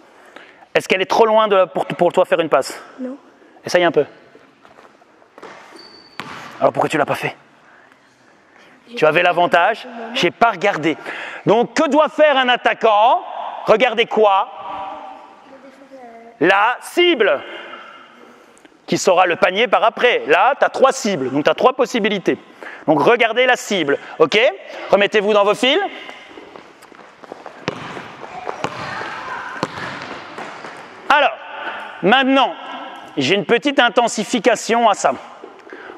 Est-ce qu'elle est trop loin pour toi faire une passe? Non. Essaye un peu. Alors pourquoi tu l'as pas fait? Tu avais l'avantage, j'ai pas regardé. Donc que doit faire un attaquant? Regardez quoi? La cible, qui sera le panier par après. Là, tu as 3 cibles, donc tu as 3 possibilités. Donc regardez la cible, ok? Remettez-vous dans vos fils. Alors, maintenant, j'ai une petite intensification à ça.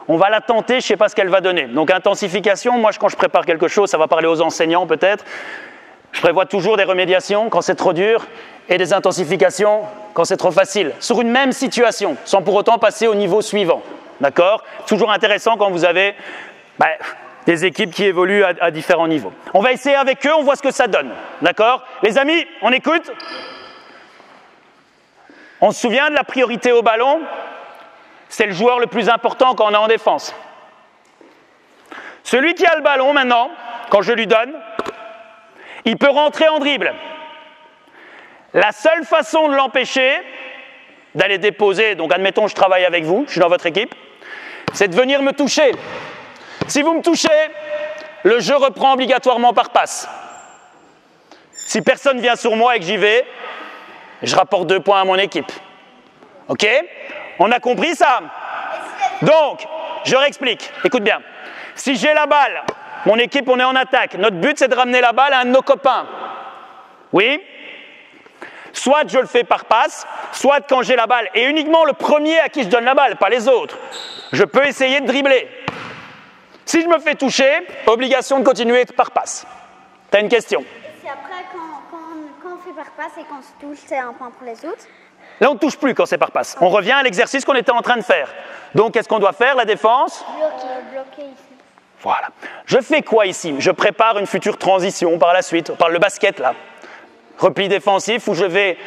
On va la tenter, je ne sais pas ce qu'elle va donner. Donc intensification, moi quand je prépare quelque chose, ça va parler aux enseignants peut-être. Je prévois toujours des remédiations quand c'est trop dur et des intensifications quand c'est trop facile. Sur une même situation, sans pour autant passer au niveau suivant. D'accord? Toujours intéressant quand vous avez des équipes qui évoluent à différents niveaux. On va essayer avec eux, on voit ce que ça donne. D'accord? Les amis, on écoute? On se souvient de la priorité au ballon? C'est le joueur le plus important quand on est en défense. Celui qui a le ballon maintenant, quand je lui donne, il peut rentrer en dribble. La seule façon de l'empêcher d'aller déposer, donc admettons je travaille avec vous, je suis dans votre équipe, c'est de venir me toucher. Si vous me touchez, le jeu reprend obligatoirement par passe. Si personne vient sur moi et que j'y vais, je rapporte 2 points à mon équipe. Ok? On a compris ça? Donc, je réexplique. Écoute bien. Si j'ai la balle, mon équipe, on est en attaque. Notre but, c'est de ramener la balle à un de nos copains. Oui? Soit je le fais par passe, soit quand j'ai la balle, et uniquement le premier à qui je donne la balle, pas les autres. Je peux essayer de dribbler. Si je me fais toucher, obligation de continuer par passe. T'as une question? Et si après, quand on fait par passe et qu'on se touche, c'est un point pour les autres? Là, on ne touche plus quand c'est par passe. On revient à l'exercice qu'on était en train de faire. Donc, qu'est-ce qu'on doit faire, la défense? Bloqué ici. Voilà. Je fais quoi ici? Je prépare une future transition par la suite. On parle le basket, là. Repli défensif où je vais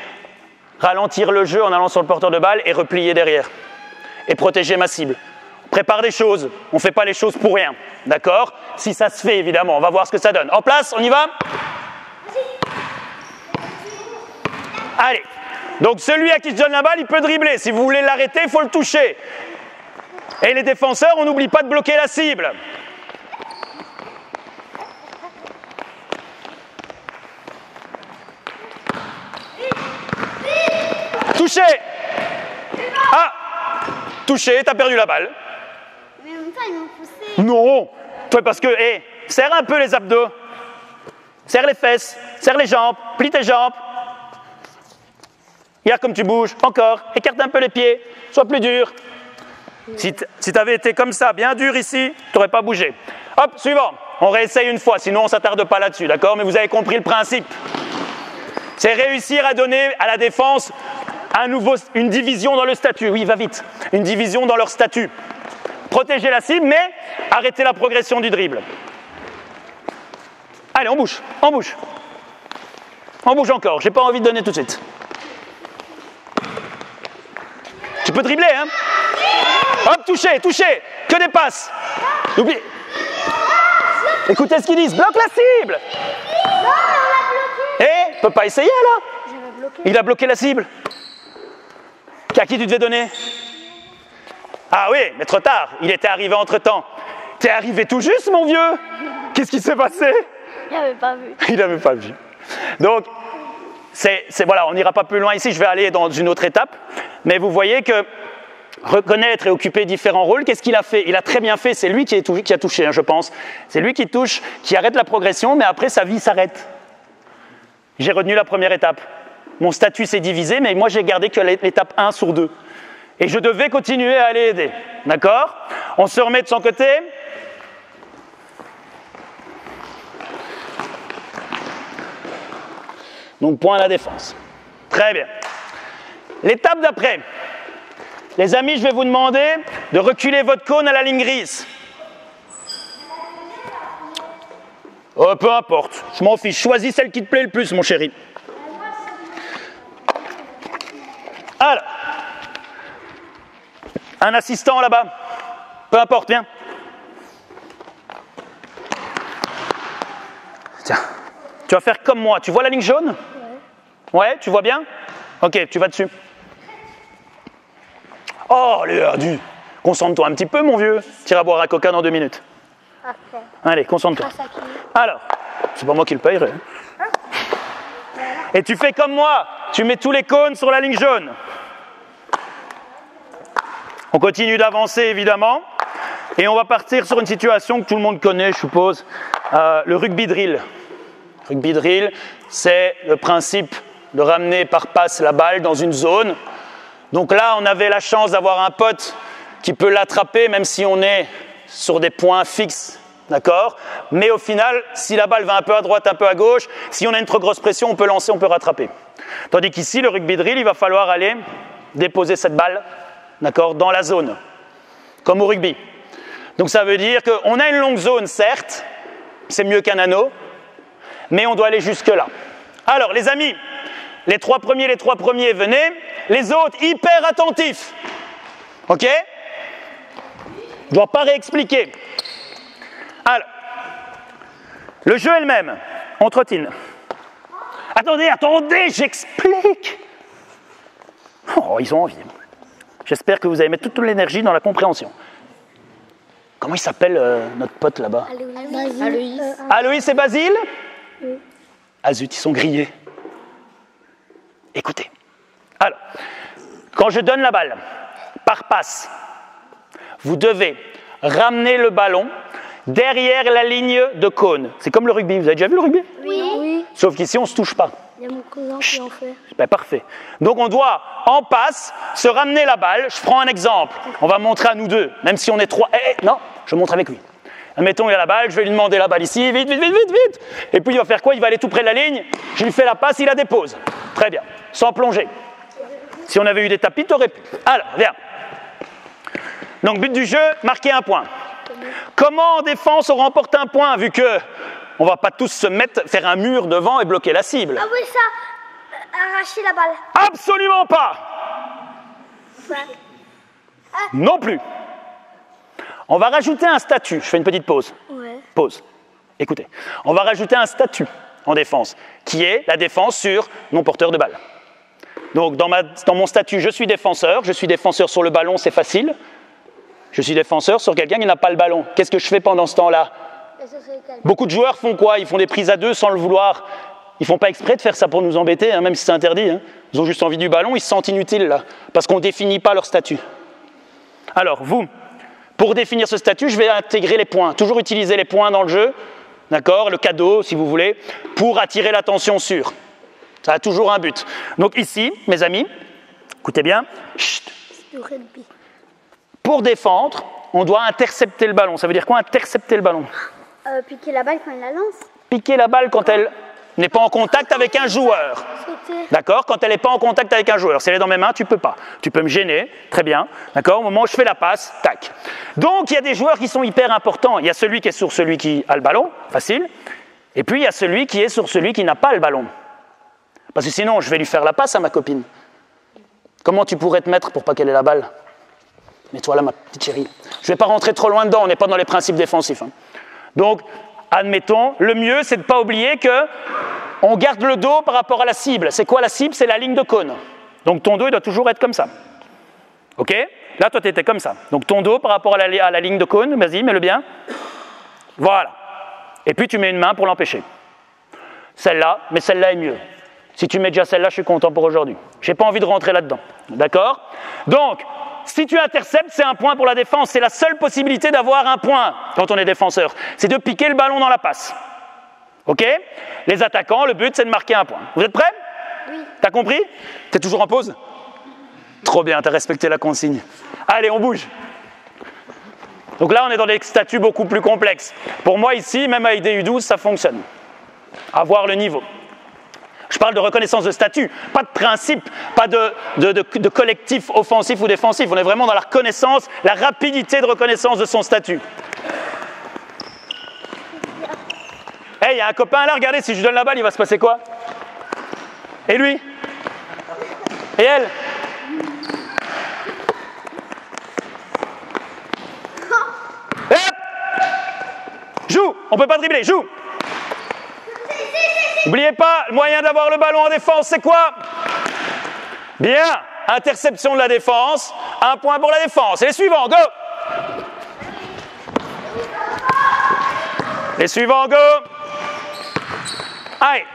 ralentir le jeu en allant sur le porteur de balle et replier derrière. Et protéger ma cible. On prépare des choses. On ne fait pas les choses pour rien. D'accord? Si ça se fait, évidemment. On va voir ce que ça donne. En place, on y va? Allez. Donc celui à qui je donne la balle, il peut dribbler. Si vous voulez l'arrêter, il faut le toucher. Et les défenseurs, on n'oublie pas de bloquer la cible. Touché. Ah, touché, t'as perdu la balle. Mais en même temps, ils m'ont poussé. Non, toi parce que, serre un peu les abdos. Serre les fesses, serre les jambes, plie tes jambes. Regarde comme tu bouges, encore. Écarte un peu les pieds, sois plus dur. Si tu avais été comme ça, bien dur ici, tu n'aurais pas bougé. Hop, suivant. On réessaye une fois, sinon on ne s'attarde pas là-dessus, d'accord? Mais vous avez compris le principe. C'est réussir à donner à la défense une division dans le statut. Oui, va vite. Une division dans leur statut. Protéger la cible, mais arrêter la progression du dribble. Allez, on bouge, on bouge. On bouge encore, j'ai pas envie de donner tout de suite. Tu peux dribbler, hein? Hop, touché, touché. Que des passes. N'oublie. Écoutez ce qu'ils disent. Bloque la cible. Eh, peut pas essayer là. Il a bloqué la cible. À qui tu devais donner? Ah oui, mais trop tard. Il était arrivé entre-temps. T'es arrivé tout juste, mon vieux. Qu'est-ce qui s'est passé? Il n'avait pas vu. Il n'avait pas vu. Donc, voilà, on n'ira pas plus loin ici. Je vais aller dans une autre étape. Mais vous voyez que reconnaître et occuper différents rôles, qu'est-ce qu'il a fait? Il a très bien fait. C'est lui qui a touché, hein, je pense. C'est lui qui touche, qui arrête la progression, mais après, sa vie s'arrête. J'ai retenu la première étape. Mon statut s'est divisé, mais moi, j'ai gardé que l'étape 1 sur 2. Et je devais continuer à aller aider. D'accord? On se remet de son côté. Donc, point à la défense. Très bien. L'étape d'après. Les amis, je vais vous demander de reculer votre cône à la ligne grise. Oh, peu importe, je m'en fiche. Choisis celle qui te plaît le plus, mon chéri. Alors. Un assistant là-bas. Peu importe, viens. Tiens. Tu vas faire comme moi. Tu vois la ligne jaune? Ouais, tu vois bien? Ok, tu vas dessus. Oh, les hardus. Concentre-toi un petit peu, mon vieux. Tu iras boire un coca dans 2 minutes. Okay. Allez, concentre-toi. Alors, c'est pas moi qui le payerai. Et tu fais comme moi. Tu mets tous les cônes sur la ligne jaune. On continue d'avancer, évidemment. Et on va partir sur une situation que tout le monde connaît, je suppose. Le rugby drill. Rugby drill, c'est le principe de ramener par passe la balle dans une zone. Donc là, on avait la chance d'avoir un pote qui peut l'attraper, même si on est sur des points fixes, d'accord? Mais au final, si la balle va un peu à droite, un peu à gauche, si on a une trop grosse pression, on peut lancer, on peut rattraper. Tandis qu'ici, le rugby drill, il va falloir aller déposer cette balle, d'accord, dans la zone, comme au rugby. Donc ça veut dire qu'on a une longue zone, certes, c'est mieux qu'un anneau, mais on doit aller jusque-là. Alors, les amis, les trois premiers, venez. Les autres, hyper attentifs. OK? Je ne dois pas réexpliquer. Alors, le jeu est le même. On trottine. Attendez, j'explique. Oh, ils ont envie. J'espère que vous allez mettre toute l'énergie dans la compréhension. Comment il s'appelle notre pote là-bas? Aloïs. Aloïs et Basile? Ah zut, ils sont grillés. Écoutez. Alors, quand je donne la balle, par passe, vous devez ramener le ballon derrière la ligne de cône. C'est comme le rugby. Vous avez déjà vu le rugby? Oui. Sauf qu'ici, on ne se touche pas. Il y a mon cousin qui en fait. Ben, parfait. Donc, on doit, en passe, se ramener la balle. Je prends un exemple. On va montrer à nous deux, même si on est 3. Non, je montre avec lui. Admettons, il a la balle, je vais lui demander la balle ici, vite. Et puis, il va faire quoi? Il va aller tout près de la ligne. Je lui fais la passe, il la dépose. Très bien. Sans plonger. Si on avait eu des tapis, t'aurais pu. Alors, viens. Donc, but du jeu, marquer un point. Comment en défense on remporte un point, vu que on va pas tous se mettre, faire un mur devant et bloquer la cible? Ah oui, ça, arracher la balle. Absolument pas. Ouais. Non plus. On va rajouter un statut. Je fais une petite pause. Ouais. Pause. Écoutez. On va rajouter un statut en défense, qui est la défense sur non-porteur de balle. Donc, dans mon statut, je suis défenseur sur le ballon, c'est facile. Je suis défenseur sur quelqu'un qui n'a pas le ballon. Qu'est-ce que je fais pendant ce temps-là? Beaucoup de joueurs font quoi? Ils font des prises à deux sans le vouloir. Ils font pas exprès de faire ça pour nous embêter, hein, même si c'est interdit. Hein. Ils ont juste envie du ballon, ils se sentent inutiles là, parce qu'on ne définit pas leur statut. Alors, vous, pour définir ce statut, je vais intégrer les points. Toujours utiliser les points dans le jeu, d'accord, le cadeau, si vous voulez, pour attirer l'attention sur. Ça a toujours un but. Donc ici, mes amis, écoutez bien, chut. Pour défendre, on doit intercepter le ballon. Ça veut dire quoi, intercepter le ballon? Piquer la balle quand il la lance. Piquer la balle quand elle n'est pas en contact avec un joueur. D'accord? Quand elle n'est pas en contact avec un joueur. Si elle est dans mes mains, tu ne peux pas. Tu peux me gêner, très bien. D'accord? Au moment où je fais la passe, tac. Donc, il y a des joueurs qui sont hyper importants. Il y a celui qui est sur celui qui a le ballon, facile. Et puis, il y a celui qui est sur celui qui n'a pas le ballon. Parce que sinon, je vais lui faire la passe à ma copine. Comment tu pourrais te mettre pour pas qu'elle ait la balle? Mets-toi là, ma petite chérie. Je ne vais pas rentrer trop loin dedans, on n'est pas dans les principes défensifs. Hein. Donc, admettons, le mieux, c'est de ne pas oublier qu'on garde le dos par rapport à la cible. C'est quoi la cible? C'est la ligne de cône. Donc, ton dos, il doit toujours être comme ça. OK? Là, toi, tu étais comme ça. Donc, ton dos par rapport à la ligne de cône, vas-y, mets-le bien. Voilà. Et puis, tu mets une main pour l'empêcher. Celle-là, mais celle-là est mieux. Si tu mets déjà celle-là, je suis content pour aujourd'hui. Je n'ai pas envie de rentrer là-dedans. D'accord? Donc, si tu interceptes, c'est un point pour la défense. C'est la seule possibilité d'avoir un point quand on est défenseur. C'est de piquer le ballon dans la passe. OK? Les attaquants, le but, c'est de marquer un point. Vous êtes prêts? Oui. T'as compris? T'es toujours en pause? Trop bien, t'as respecté la consigne. Allez, on bouge. Donc là, on est dans des statuts beaucoup plus complexes. Pour moi, ici, même avec des U12, ça fonctionne. Avoir le niveau. Je parle de reconnaissance de statut, pas de principe, pas de collectif offensif ou défensif. On est vraiment dans la reconnaissance, la rapidité de reconnaissance de son statut. Hey, il y a un copain là, regardez, si je lui donne la balle, il va se passer quoi? Et lui? Et elle? Hop! Joue! On peut pas dribbler, joue! N'oubliez pas, le moyen d'avoir le ballon en défense, c'est quoi? Bien, interception de la défense, un point pour la défense. Et les suivants, go! Les suivants, go! Allez!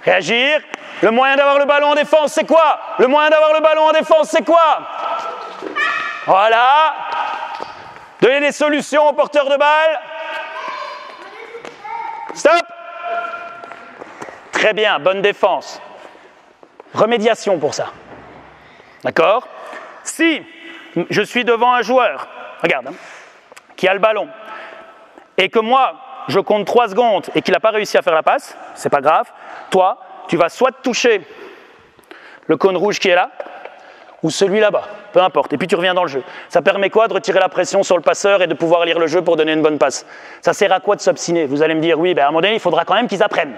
Réagir. Le moyen d'avoir le ballon en défense, c'est quoi? Le moyen d'avoir le ballon en défense, c'est quoi? Voilà. Donner des solutions aux porteurs de balle. Stop. Très bien, bonne défense. Remédiation pour ça. D'accord? Si je suis devant un joueur, regarde, hein, qui a le ballon, et que moi, je compte 3 secondes et qu'il n'a pas réussi à faire la passe, c'est pas grave. Toi, tu vas soit toucher le cône rouge qui est là, ou celui là-bas, peu importe. Et puis tu reviens dans le jeu. Ça permet quoi? De retirer la pression sur le passeur et de pouvoir lire le jeu pour donner une bonne passe. Ça sert à quoi de s'obstiner? Vous allez me dire, oui, à un moment donné, il faudra quand même qu'ils apprennent.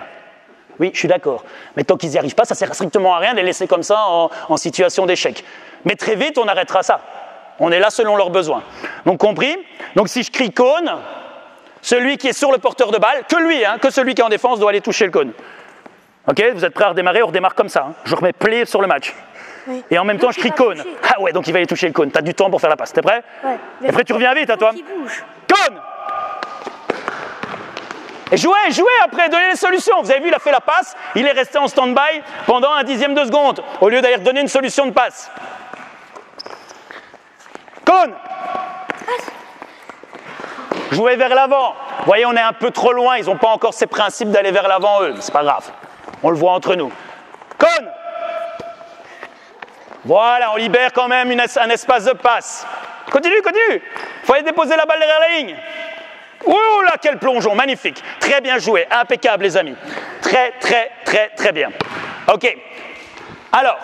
Oui, je suis d'accord. Mais tant qu'ils n'y arrivent pas, ça ne sert strictement à rien de les laisser comme ça en situation d'échec. Mais très vite, on arrêtera ça. On est là selon leurs besoins. Donc compris? Donc si je crie cône, celui qui est sur le porteur de balle, que lui, hein, que celui qui est en défense doit aller toucher le cône. Ok, vous êtes prêts à redémarrer? On redémarre comme ça. Hein. Je remets play sur le match. Oui. Et en même temps, je crie cône. Ah ouais, donc il va aller toucher le cône. Tu as du temps pour faire la passe. T'es prêt? Ouais. Et après, tu reviens vite à toi. Cône! Et jouez après, donnez les solutions. Vous avez vu, il a fait la passe. Il est resté en stand-by pendant un dixième de seconde, au lieu d'aller donner une solution de passe. Cône! Jouez vers l'avant. Vous voyez, on est un peu trop loin. Ils n'ont pas encore ces principes d'aller vers l'avant, eux. C'est pas grave. On le voit entre nous. Cône! Voilà, on libère quand même un espace de passe. Continue. Il faut aller déposer la balle derrière la ligne. Oh là, quel plongeon, magnifique. Très bien joué, impeccable les amis. Très bien. Ok. Alors,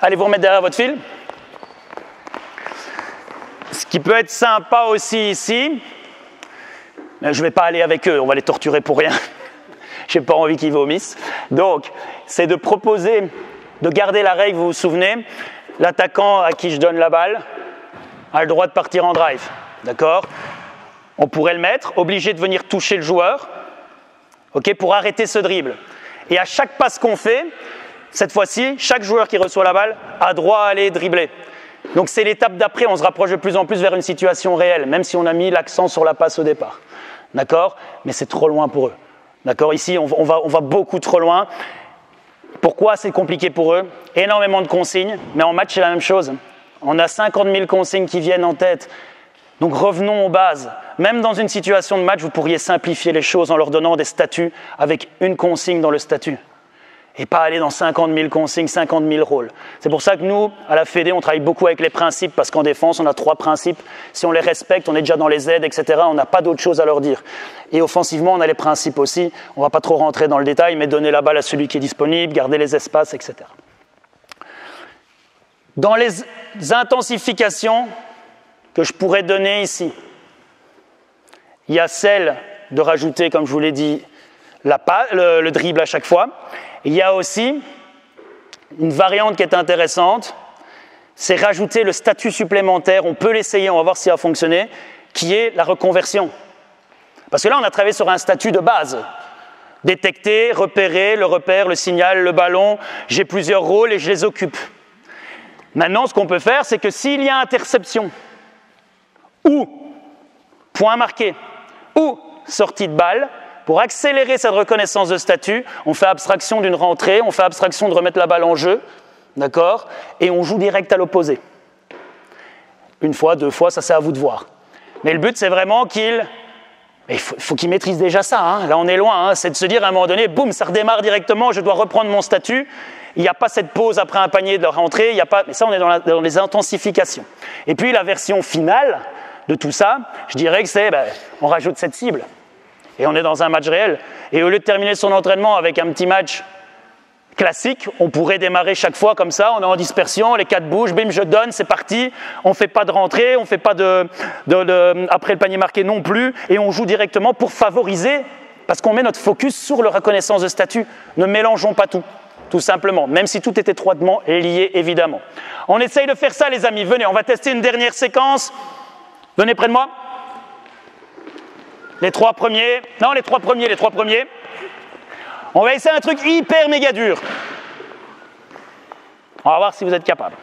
allez vous remettre derrière votre fil. Ce qui peut être sympa aussi ici, mais je ne vais pas aller avec eux, on va les torturer pour rien. Je n'ai pas envie qu'ils vomissent. Donc, c'est de proposer, de garder la règle, vous vous souvenez, l'attaquant à qui je donne la balle a le droit de partir en drive. D'accord? On pourrait le mettre, obligé de venir toucher le joueur, okay, pour arrêter ce dribble. Et à chaque passe qu'on fait, cette fois-ci, chaque joueur qui reçoit la balle a droit à aller dribbler. Donc c'est l'étape d'après, on se rapproche de plus en plus vers une situation réelle, même si on a mis l'accent sur la passe au départ. D'accord? Mais c'est trop loin pour eux. D'accord? Ici, on va beaucoup trop loin. Pourquoi c'est compliqué pour eux? Énormément de consignes, mais en match, c'est la même chose. On a 50 000 consignes qui viennent en tête. Donc revenons aux bases. Même dans une situation de match, vous pourriez simplifier les choses en leur donnant des statuts avec une consigne dans le statut. Et pas aller dans 50 000 consignes, 50 000 rôles. C'est pour ça que nous, à la Fédé, on travaille beaucoup avec les principes, parce qu'en défense, on a 3 principes. Si on les respecte, on est déjà dans les aides, etc. On n'a pas d'autre chose à leur dire. Et offensivement, on a les principes aussi. On ne va pas trop rentrer dans le détail, mais donner la balle à celui qui est disponible, garder les espaces, etc. Dans les intensifications que je pourrais donner ici, il y a celle de rajouter, comme je vous l'ai dit, le dribble à chaque fois. Il y a aussi une variante qui est intéressante, c'est rajouter le statut supplémentaire, on peut l'essayer, on va voir si ça va fonctionner, qui est la reconversion. Parce que là, on a travaillé sur un statut de base. Détecter, repérer, le repère, le signal, le ballon, j'ai plusieurs rôles et je les occupe. Maintenant, ce qu'on peut faire, c'est que s'il y a interception, ou point marqué, ou sortie de balle, pour accélérer cette reconnaissance de statut, on fait abstraction d'une rentrée, on fait abstraction de remettre la balle en jeu, d'accord? Et on joue direct à l'opposé. Une fois, 2 fois, ça c'est à vous de voir. Mais le but, c'est vraiment qu'il faut qu'il maîtrise déjà ça. Hein. Là, on est loin. Hein. C'est de se dire à un moment donné, boum, ça redémarre directement, je dois reprendre mon statut. Il n'y a pas cette pause après un panier de la rentrée. Il y a pas, mais ça, on est dans les intensifications. Et puis, la version finale de tout ça, je dirais que c'est, on rajoute cette cible. Et on est dans un match réel. Et au lieu de terminer son entraînement avec un petit match classique, on pourrait démarrer chaque fois comme ça, on est en dispersion, les 4 bougent, bim, je donne, c'est parti. On ne fait pas de rentrée, on ne fait pas après le panier marqué non plus, et on joue directement pour favoriser, parce qu'on met notre focus sur la reconnaissance de statut. Ne mélangeons pas tout simplement, même si tout est étroitement lié, évidemment. On essaye de faire ça, les amis. Venez, on va tester une dernière séquence. Venez près de moi. Les 3 premiers. Non, les 3 premiers. On va essayer un truc hyper méga dur. On va voir si vous êtes capable.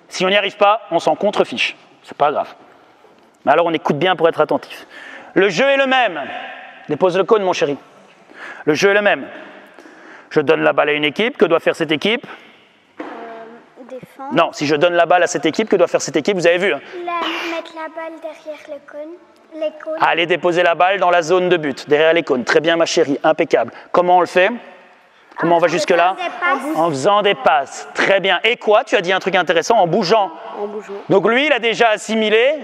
Si on n'y arrive pas, on s'en contrefiche. C'est pas grave. Mais alors on écoute bien pour être attentif. Le jeu est le même. Dépose le cône, mon chéri. Le jeu est le même. Je donne la balle à une équipe. Que doit faire cette équipe? Défendre. Non, si je donne la balle à cette équipe, que doit faire cette équipe? Vous avez vu. Hein? Mettre la balle derrière le cône. Les cônes. Allez déposer la balle dans la zone de but, derrière les cônes. Très bien, ma chérie, impeccable. Comment on le fait? Comment on va jusque-là? En faisant des passes. Très bien. Et quoi? Tu as dit un truc intéressant, en bougeant. En bougeant. Donc lui, il a déjà assimilé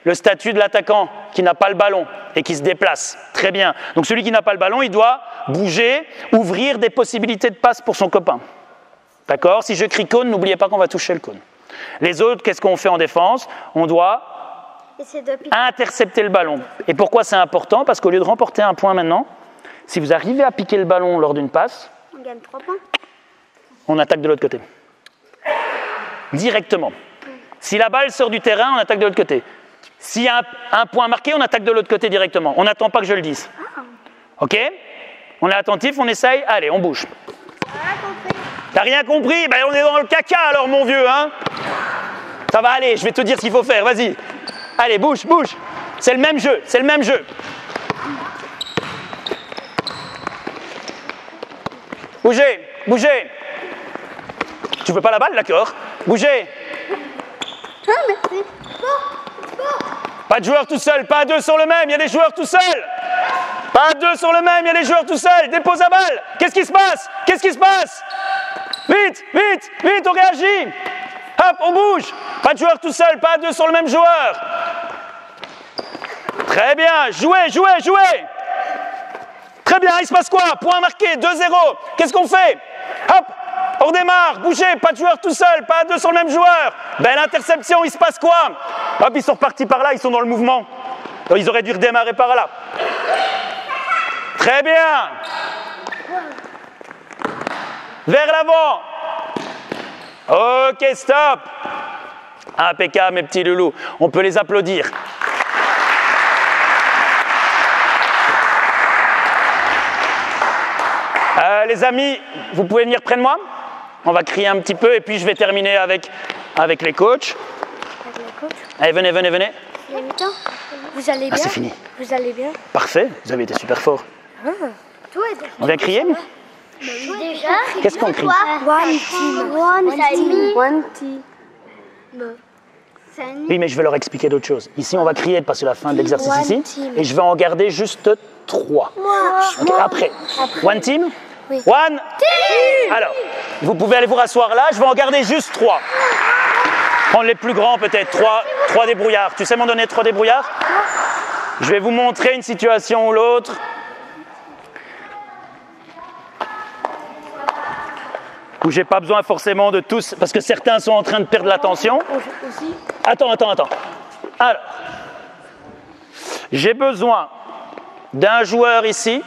le statut de l'attaquant qui n'a pas le ballon et qui se déplace. Très bien. Donc celui qui n'a pas le ballon, il doit bouger, ouvrir des possibilités de passe pour son copain. D'accord? Si je crie cône, n'oubliez pas qu'on va toucher le cône. Les autres, qu'est-ce qu'on fait en défense? On doit intercepter le ballon. Et pourquoi c'est important? Parce qu'au lieu de remporter un point maintenant, si vous arrivez à piquer le ballon lors d'une passe, on gagne 3 points. On attaque de l'autre côté. Directement. Si la balle sort du terrain, on attaque de l'autre côté. S'il y a un point marqué, on attaque de l'autre côté directement. On n'attend pas que je le dise. Ok? On est attentif, on essaye. Allez, on bouge. T'as rien compris? On est dans le caca alors, mon vieux. Hein? Ça va aller, je vais te dire ce qu'il faut faire. Vas-y. Allez, bouge. C'est le même jeu, Bougez. Tu veux pas la balle, d'accord? Bougez. Ah, merci. Pas de joueurs tout seul, pas 2 sur le même, il y a des joueurs tout seuls. Pas 2 sur le même, il y a des joueurs tout seuls. Dépose la balle. Qu'est-ce qui se passe? Vite, on réagit. Hop, on bouge. Pas de joueurs tout seul, pas 2 sur le même joueur. Très bien, jouez. Très bien, il se passe quoi? Point marqué, 2-0. Qu'est-ce qu'on fait? Hop, on redémarre, bougez, pas de joueur tout seul, pas 2 sur le même joueur. Belle interception, il se passe quoi? Hop, ils sont repartis par là, ils sont dans le mouvement. Donc, ils auraient dû redémarrer par là. Très bien. Vers l'avant. Ok, stop. Impeccable, mes petits loulous. On peut les applaudir. Les amis, vous pouvez venir près de moi? On va crier un petit peu et puis je vais terminer avec avec les coachs. Allez, venez, venez, venez. Il est mi-temps. Vous allez bien? Ah, c'est fini. Vous allez bien? Parfait, vous avez été super fort. On vient crier? Déjà? Qu'est-ce qu'on crie? One team. One team. Oui, mais je vais leur expliquer d'autres choses. Ici, on va crier de passer la fin de l'exercice One ici. team. Et je vais en garder juste 3. Ok, après. One team? Oui. One team! Alors, vous pouvez aller vous rasseoir là. Je vais en garder juste 3. Prendre les plus grands peut-être. 3 débrouillards. Tu sais m'en donner 3 débrouillards? Je vais vous montrer une situation ou l'autre. Où j'ai pas besoin forcément de tous, parce que certains sont en train de perdre l'attention. Attends. Alors, j'ai besoin d'un joueur ici.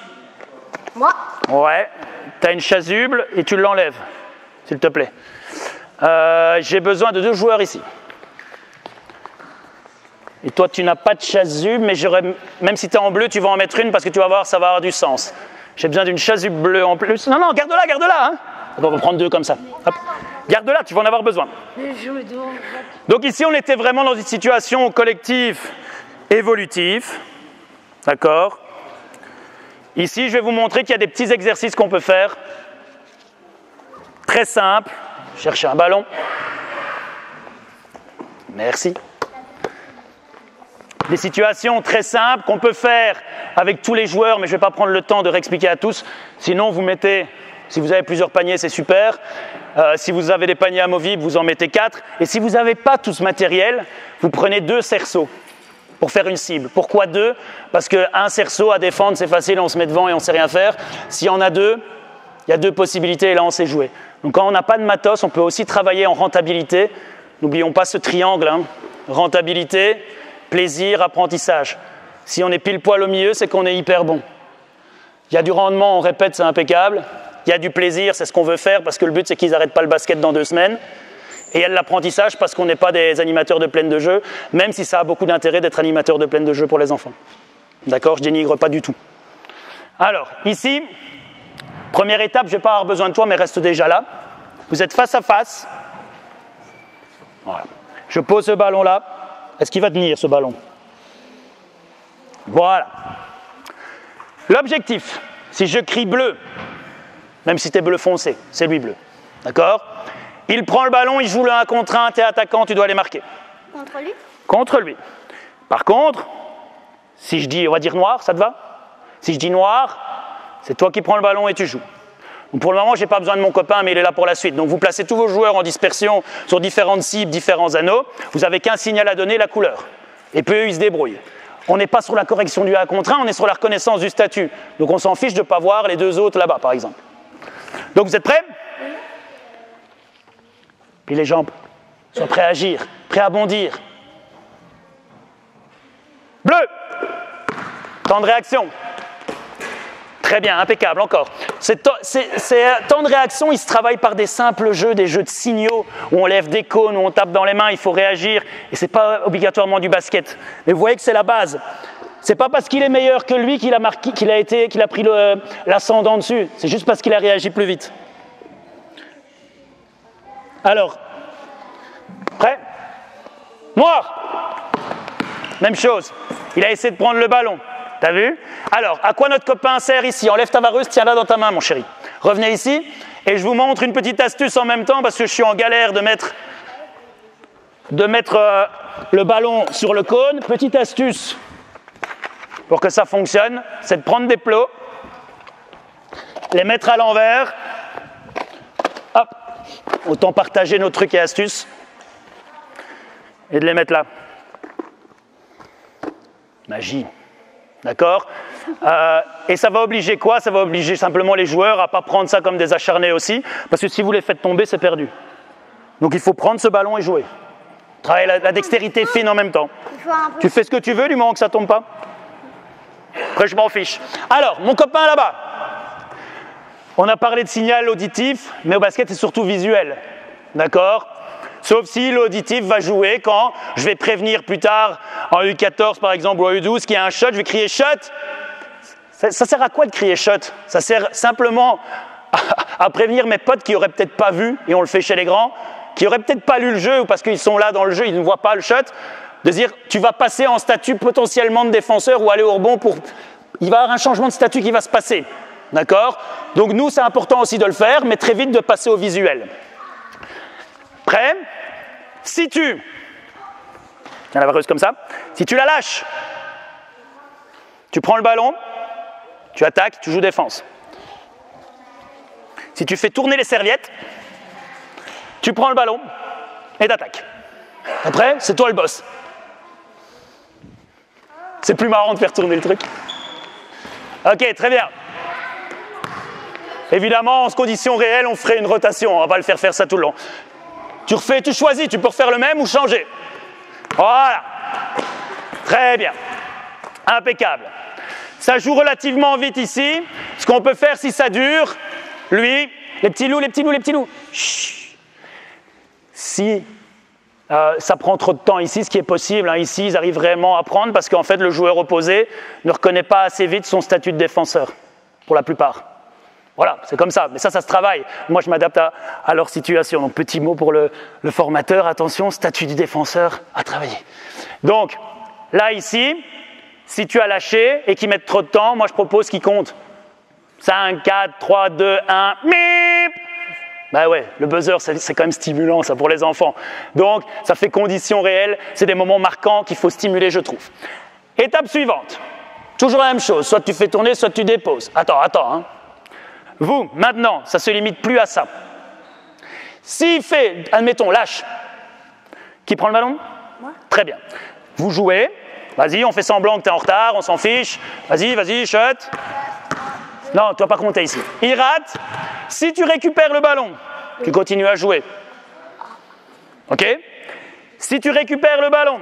Moi? Ouais. Tu as une chasuble et tu l'enlèves, s'il te plaît. J'ai besoin de 2 joueurs ici. Et toi, tu n'as pas de chasuble, mais même si tu es en bleu, tu vas en mettre une parce que tu vas voir, ça va avoir du sens. J'ai besoin d'une chasuble bleue en plus. Non, garde-la, hein. On va prendre 2 comme ça. Hop. Garde-la, tu vas en avoir besoin. Donc ici, on était vraiment dans une situation collective évolutive. D'accord? Ici, je vais vous montrer qu'il y a des petits exercices qu'on peut faire. Très simples. Chercher un ballon. Merci. Des situations très simples qu'on peut faire avec tous les joueurs, mais je ne vais pas prendre le temps de réexpliquer à tous. Sinon, vous mettez... Si vous avez plusieurs paniers, c'est super. Si vous avez des paniers amovibles, vous en mettez 4. Et si vous n'avez pas tout ce matériel, vous prenez 2 cerceaux pour faire une cible. Pourquoi 2? Parce qu'un cerceau à défendre, c'est facile, on se met devant et on ne sait rien faire. S'il y en a 2, il y a 2 possibilités et là, on sait jouer. Donc quand on n'a pas de matos, on peut aussi travailler en rentabilité. N'oublions pas ce triangle. Hein. Rentabilité, plaisir, apprentissage. Si on est pile poil au milieu, c'est qu'on est hyper bon. Il y a du rendement, on répète, c'est impeccable. Il y a du plaisir, c'est ce qu'on veut faire parce que le but c'est qu'ils n'arrêtent pas le basket dans 2 semaines. Et il y a de l'apprentissage parce qu'on n'est pas des animateurs de plaine de jeu, même si ça a beaucoup d'intérêt d'être animateur de plaine de jeu pour les enfants. D'accord? Je dénigre pas du tout. Alors, ici, première étape, je ne vais pas avoir besoin de toi, mais reste déjà là. Vous êtes face à face. Voilà. Je pose ce ballon là. Est-ce qu'il va tenir ce ballon? Voilà. L'objectif, si je crie bleu, même si tu es bleu foncé, c'est lui bleu. D'accord? Il prend le ballon, il joue le 1 contre 1, tu es attaquant, tu dois aller marquer. Contre lui? Contre lui. Par contre, si je dis, on va dire noir, ça te va? Si je dis noir, c'est toi qui prends le ballon et tu joues. Donc pour le moment, je n'ai pas besoin de mon copain, mais il est là pour la suite. Donc vous placez tous vos joueurs en dispersion sur différentes cibles, différents anneaux. Vous n'avez qu'un signal à donner, la couleur. Et puis eux, ils se débrouillent. On n'est pas sur la correction du 1 contre 1, on est sur la reconnaissance du statut. Donc on s'en fiche de ne pas voir les 2 autres là-bas, par exemple. Donc vous êtes prêts? Puis les jambes. Sois prêts à agir, prêts à bondir. Bleu! Temps de réaction. Très bien, impeccable, encore. Ces temps de réaction, ils se travaillent par des simples jeux, des jeux de signaux, où on lève des cônes, où on tape dans les mains, il faut réagir. Et ce n'est pas obligatoirement du basket. Mais vous voyez que c'est la base. Ce n'est pas parce qu'il est meilleur que lui qu'il a pris l'ascendant dessus. C'est juste parce qu'il a réagi plus vite. Alors, prêt? Noir! Même chose. Il a essayé de prendre le ballon. T'as vu? Alors, à quoi notre copain sert ici? Enlève ta vareuse, tiens-la dans ta main, mon chéri. Revenez ici et je vous montre une petite astuce en même temps parce que je suis en galère de mettre le ballon sur le cône. Petite astuce pour que ça fonctionne, c'est de prendre des plots, les mettre à l'envers. Hop, autant partager nos trucs et astuces et de les mettre là. Magie. D'accord? Et ça va obliger quoi? Ça va obliger simplement les joueurs à ne pas prendre ça comme des acharnés aussi, parce que si vous les faites tomber, c'est perdu. Donc il faut prendre ce ballon et jouer. Travailler la dextérité fine en même temps. Tu fais ce que tu veux du moment que ça ne tombe pas. Après, je m'en fiche. Alors, mon copain là-bas. On a parlé de signal auditif, mais au basket, c'est surtout visuel. D'accord? Sauf si l'auditif va jouer quand je vais prévenir plus tard, en U14 par exemple, ou en U12, qu'il y a un shot, je vais crier shot. Ça sert à quoi de crier shot? Ça sert simplement à prévenir mes potes qui n'auraient peut-être pas vu, et on le fait chez les grands, qui n'auraient peut-être pas lu le jeu ou parce qu'ils sont là dans le jeu, ils ne voient pas le shot, de dire tu vas passer en statut potentiellement de défenseur ou aller au rebond pour... Il va y avoir un changement de statut qui va se passer. D'accord? Donc nous, c'est important aussi de le faire, mais très vite de passer au visuel. Prêt? Si tu... Tiens la vareuse comme ça. Si tu la lâches, tu prends le ballon, tu attaques, tu joues défense. Si tu fais tourner les serviettes, tu prends le ballon et t'attaques. Après, c'est toi le boss. C'est plus marrant de faire tourner le truc. Ok, très bien. Évidemment, en conditions réelles, on ferait une rotation. On ne va pas le faire ça tout le long. Tu choisis, tu peux refaire le même ou changer. Voilà. Très bien. Impeccable. Ça joue relativement vite ici. Ce qu'on peut faire si ça dure, lui, les petits loups. Chut. Si ça prend trop de temps ici, ce qui est possible, ici, ils arrivent vraiment à prendre parce qu'en fait, le joueur opposé ne reconnaît pas assez vite son statut de défenseur, pour la plupart. Voilà, c'est comme ça, mais ça se travaille. Moi, je m'adapte à leur situation. Donc, petit mot pour le formateur, attention, statut du défenseur à travailler. Donc, là, ici, si tu as lâché et qu'ils mettent trop de temps, moi, je propose qu'ils comptent 5, 4, 3, 2, 1, mip. Ben ouais, le buzzer, c'est quand même stimulant, ça, pour les enfants. Donc, ça fait conditions réelles, c'est des moments marquants qu'il faut stimuler, je trouve. Étape suivante. Toujours la même chose, soit tu fais tourner, soit tu déposes. Attends, Vous, maintenant, ça ne se limite plus à ça. S'il fait, admettons, lâche. Qui prend le ballon? Moi. Très bien. Vous jouez. Vas-y, on fait semblant que tu es en retard, on s'en fiche. Vas-y, shot. Non, tu vas pas compter ici. Il rate. Si tu récupères le ballon, tu continues à jouer. OK? Si tu récupères le ballon,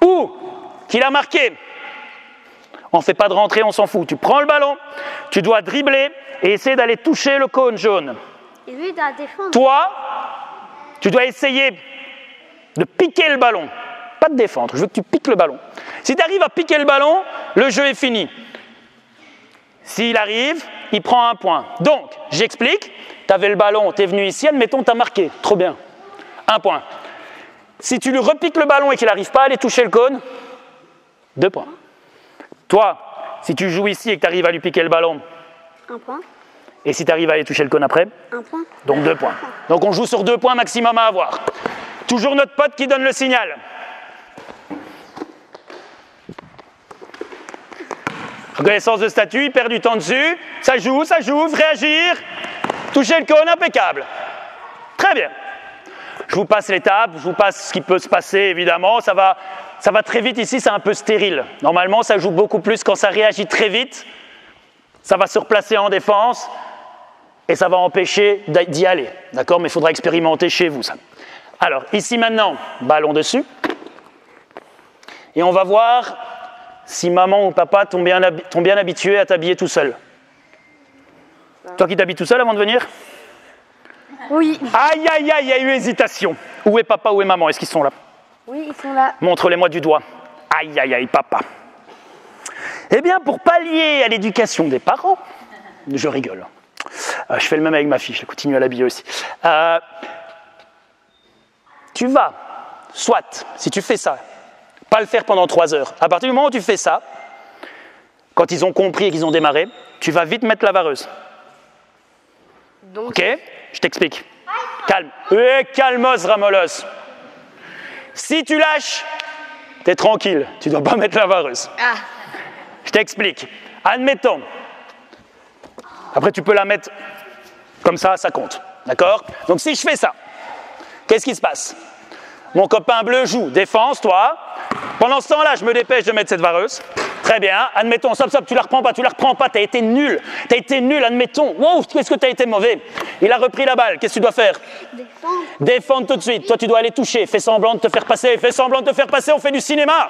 ou qu'il a marqué, on ne fait pas de rentrée, on s'en fout. Tu prends le ballon, tu dois dribbler et essayer d'aller toucher le cône jaune. Et lui, il doit défendre. Toi, tu dois essayer de piquer le ballon. Pas de défendre, je veux que tu piques le ballon. Si tu arrives à piquer le ballon, le jeu est fini. S'il arrive, il prend un point. Donc, j'explique, tu avais le ballon, tu es venu ici, admettons, tu as marqué. Trop bien. Un point. Si tu lui repiques le ballon et qu'il n'arrive pas à aller toucher le cône, 2 points. Toi, si tu joues ici et que tu arrives à lui piquer le ballon, 1 point. Et si tu arrives à aller toucher le cône après, 1 point. Donc 2 points. Donc on joue sur 2 points maximum à avoir. Toujours notre pote qui donne le signal. Reconnaissance de statut, il perd du temps dessus. Ça joue, réagir. Toucher le cône, impeccable. Très bien. Je vous passe l'étape, je vous passe ce qui peut se passer, évidemment. Ça va très vite ici, c'est un peu stérile. Normalement, ça joue beaucoup plus quand ça réagit très vite. Ça va se replacer en défense et ça va empêcher d'y aller. D'accord? Mais il faudra expérimenter chez vous, ça. Alors, ici maintenant, ballon dessus. Et on va voir si maman ou papa t'ont bien habitué à t'habiller tout seul. Toi qui t'habilles tout seul avant de venir? Oui. Aïe, il y a eu hésitation. Où est papa, où est maman? Est-ce qu'ils sont là? Oui, ils sont là. Montre-les-moi du doigt. Aïe, papa. Eh bien, pour pallier à l'éducation des parents, je rigole. Je fais le même avec ma fille, je continue à l'habiller aussi. Tu vas, soit, si tu fais ça, pas le faire pendant 3 heures. À partir du moment où tu fais ça, quand ils ont compris et qu'ils ont démarré, tu vas vite mettre la vareuse. Donc... Ok? Je t'explique. Calme. Calmos, Ramolos. Si tu lâches, t'es tranquille. Tu dois pas mettre la vareuse. Ah. Je t'explique. Admettons. Après, tu peux la mettre comme ça compte. D'accord? Donc, si je fais ça, qu'est-ce qui se passe? Mon copain bleu joue. Défense, toi. Pendant ce temps-là, je me dépêche de mettre cette vareuse. Très bien. Admettons, stop, tu la reprends pas, t'as été nul, admettons. Wow, qu'est-ce que t'as été mauvais? Il a repris la balle, qu'est-ce que tu dois faire? Défendre tout de suite. Toi, tu dois aller toucher, fais semblant de te faire passer, on fait du cinéma.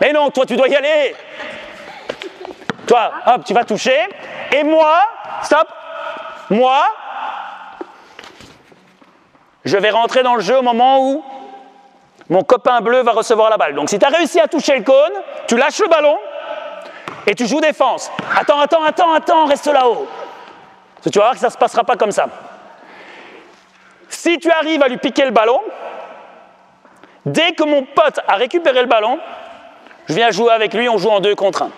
Mais non, toi, tu dois y aller. Toi, hop, tu vas toucher. Et moi, stop, je vais rentrer dans le jeu au moment où mon copain bleu va recevoir la balle. Donc, si tu as réussi à toucher le cône, tu lâches le ballon et tu joues défense. Attends, reste là-haut. Tu vas voir que ça ne se passera pas comme ça. Si tu arrives à lui piquer le ballon, dès que mon pote a récupéré le ballon, je viens jouer avec lui, on joue en 2 contre 1.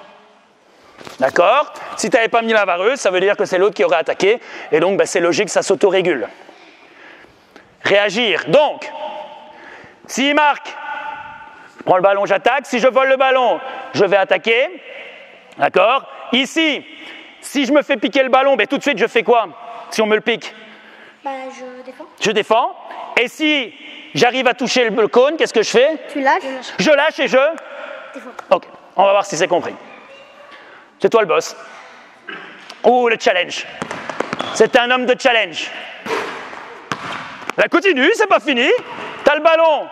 D'accord? Si tu n'avais pas mis la vareuse, ça veut dire que c'est l'autre qui aurait attaqué, et donc c'est logique, ça s'autorégule. Réagir. Donc, s'il marque, je prends le ballon, j'attaque. Si je vole le ballon, je vais attaquer. D'accord? Ici, si je me fais piquer le ballon, tout de suite, je fais quoi? Si on me le pique? Je défends. Je défends. Et si j'arrive à toucher le cône, qu'est-ce que je fais? Tu lâches. Je lâche et je Défends. Ok, on va voir si c'est compris. C'est toi le boss. Oh, le challenge. C'est un homme de challenge. Là, continue, c'est pas fini. T'as le ballon.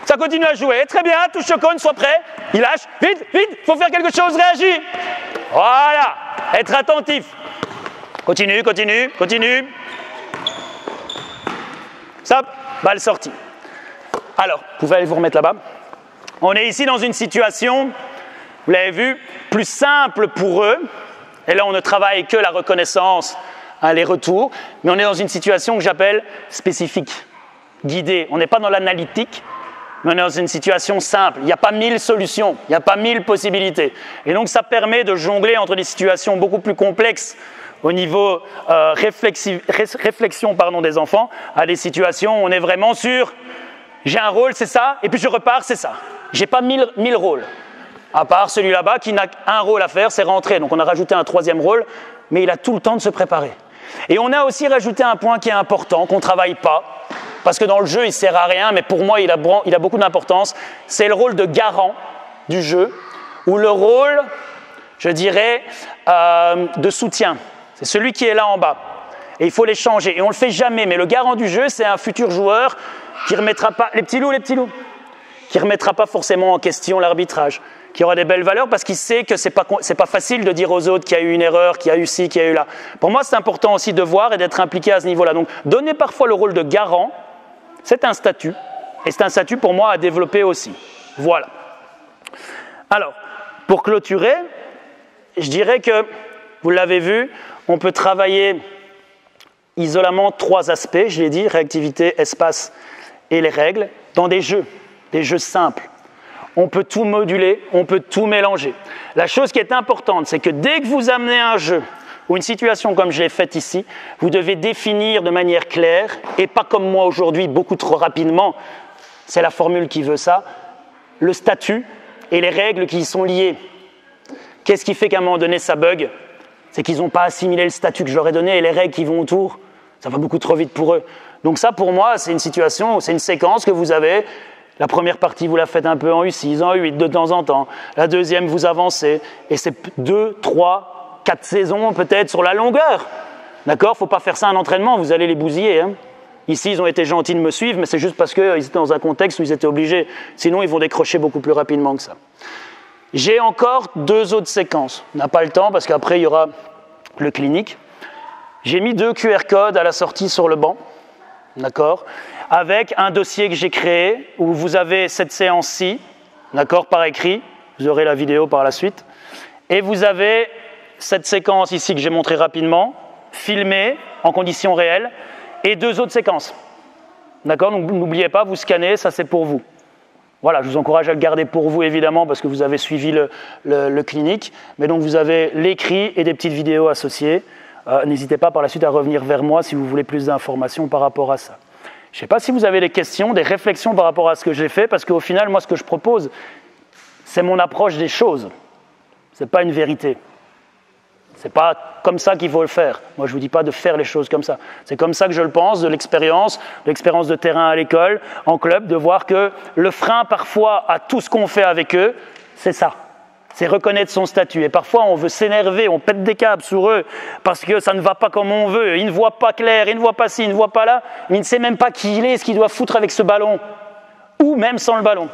Ça continue à jouer. Très bien, touche le cône, sois prêt. Il lâche. Vite, vite, faut faire quelque chose, réagis. Voilà, être attentif. Continue, continue, continue. Ça, balle sortie. Alors, vous pouvez aller vous remettre là-bas. On est ici dans une situation, vous l'avez vu, plus simple pour eux. Et là, on ne travaille que la reconnaissance, les retours. Mais on est dans une situation que j'appelle spécifique, guidée. On n'est pas dans l'analytique, mais on est dans une situation simple. Il n'y a pas 1000 solutions, il n'y a pas 1000 possibilités. Et donc, ça permet de jongler entre des situations beaucoup plus complexes au niveau réflexion des enfants, à des situations où on est vraiment sur j'ai un rôle, c'est ça, et puis je repars, c'est ça. Je n'ai pas 1000 rôles, à part celui là-bas qui n'a qu'un rôle à faire, c'est rentrer. Donc on a rajouté un 3e rôle, mais il a tout le temps de se préparer. Et on a aussi rajouté un point qui est important, qu'on ne travaille pas, parce que dans le jeu, il ne sert à rien, mais pour moi, il a beaucoup d'importance. C'est le rôle de garant du jeu, ou le rôle, je dirais, de soutien. C'est celui qui est là en bas. Et il faut les changer. Et on ne le fait jamais. Mais le garant du jeu, c'est un futur joueur qui ne remettra pas... Les petits loups. Qui ne remettra pas forcément en question l'arbitrage. Qui aura des belles valeurs parce qu'il sait que ce n'est pas facile de dire aux autres qu'il y a eu une erreur, qu'il y a eu ci, qu'il y a eu là. Pour moi, c'est important aussi de voir et d'être impliqué à ce niveau-là. Donc, donner parfois le rôle de garant, c'est un statut. Et c'est un statut pour moi à développer aussi. Voilà. Alors, pour clôturer, je dirais que, vous l'avez vu, on peut travailler isolément 3 aspects, je l'ai dit, réactivité, espace et les règles, dans des jeux simples. On peut tout moduler, on peut tout mélanger. La chose qui est importante, c'est que dès que vous amenez un jeu ou une situation comme je l'ai faite ici, vous devez définir de manière claire, et pas comme moi aujourd'hui, beaucoup trop rapidement, c'est la formule qui veut ça, le statut et les règles qui y sont liées. Qu'est-ce qui fait qu'à un moment donné, ça bug? C'est qu'ils n'ont pas assimilé le statut que je leur ai donné et les règles qui vont autour. Ça va beaucoup trop vite pour eux. Donc ça, pour moi, c'est une situation, c'est une séquence que vous avez. La première partie, vous la faites un peu en U6, en U8 de temps en temps. La deuxième, vous avancez. Et c'est 2, 3, 4 saisons peut-être sur la longueur. D'accord? Il ne faut pas faire ça en entraînement, vous allez les bousiller. Hein. Ici, ils ont été gentils de me suivre, mais c'est juste parce qu'ils étaient dans un contexte où ils étaient obligés. Sinon, ils vont décrocher beaucoup plus rapidement que ça. J'ai encore 2 autres séquences. On n'a pas le temps parce qu'après, il y aura le clinique. J'ai mis 2 QR codes à la sortie sur le banc, d'accord, avec un dossier que j'ai créé où vous avez cette séance-ci, d'accord, par écrit. Vous aurez la vidéo par la suite. Et vous avez cette séquence ici que j'ai montrée rapidement, filmée en conditions réelles, et 2 autres séquences. D'accord, donc n'oubliez pas, vous scannez, ça c'est pour vous. Voilà, je vous encourage à le garder pour vous, évidemment, parce que vous avez suivi le clinique. Mais donc, vous avez l'écrit et des petites vidéos associées. N'hésitez pas par la suite à revenir vers moi si vous voulez plus d'informations par rapport à ça. Je ne sais pas si vous avez des questions, des réflexions par rapport à ce que j'ai fait, parce qu'au final, moi, ce que je propose, c'est mon approche des choses. Ce n'est pas une vérité. Ce n'est pas comme ça qu'il faut le faire. Moi, je ne vous dis pas de faire les choses comme ça. C'est comme ça que je le pense, de l'expérience de terrain à l'école, en club, de voir que le frein, parfois, à tout ce qu'on fait avec eux, c'est ça. C'est reconnaître son statut. Et parfois, on veut s'énerver, on pète des câbles sur eux parce que ça ne va pas comme on veut. Ils ne voient pas clair, ils ne voient pas ci, ils ne voient pas là. Mais ils ne savent même pas qui il est, ce qu'il doit foutre avec ce ballon. Ou même sans le ballon.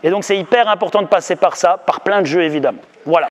Et donc, c'est hyper important de passer par ça, par plein de jeux, évidemment. Voilà.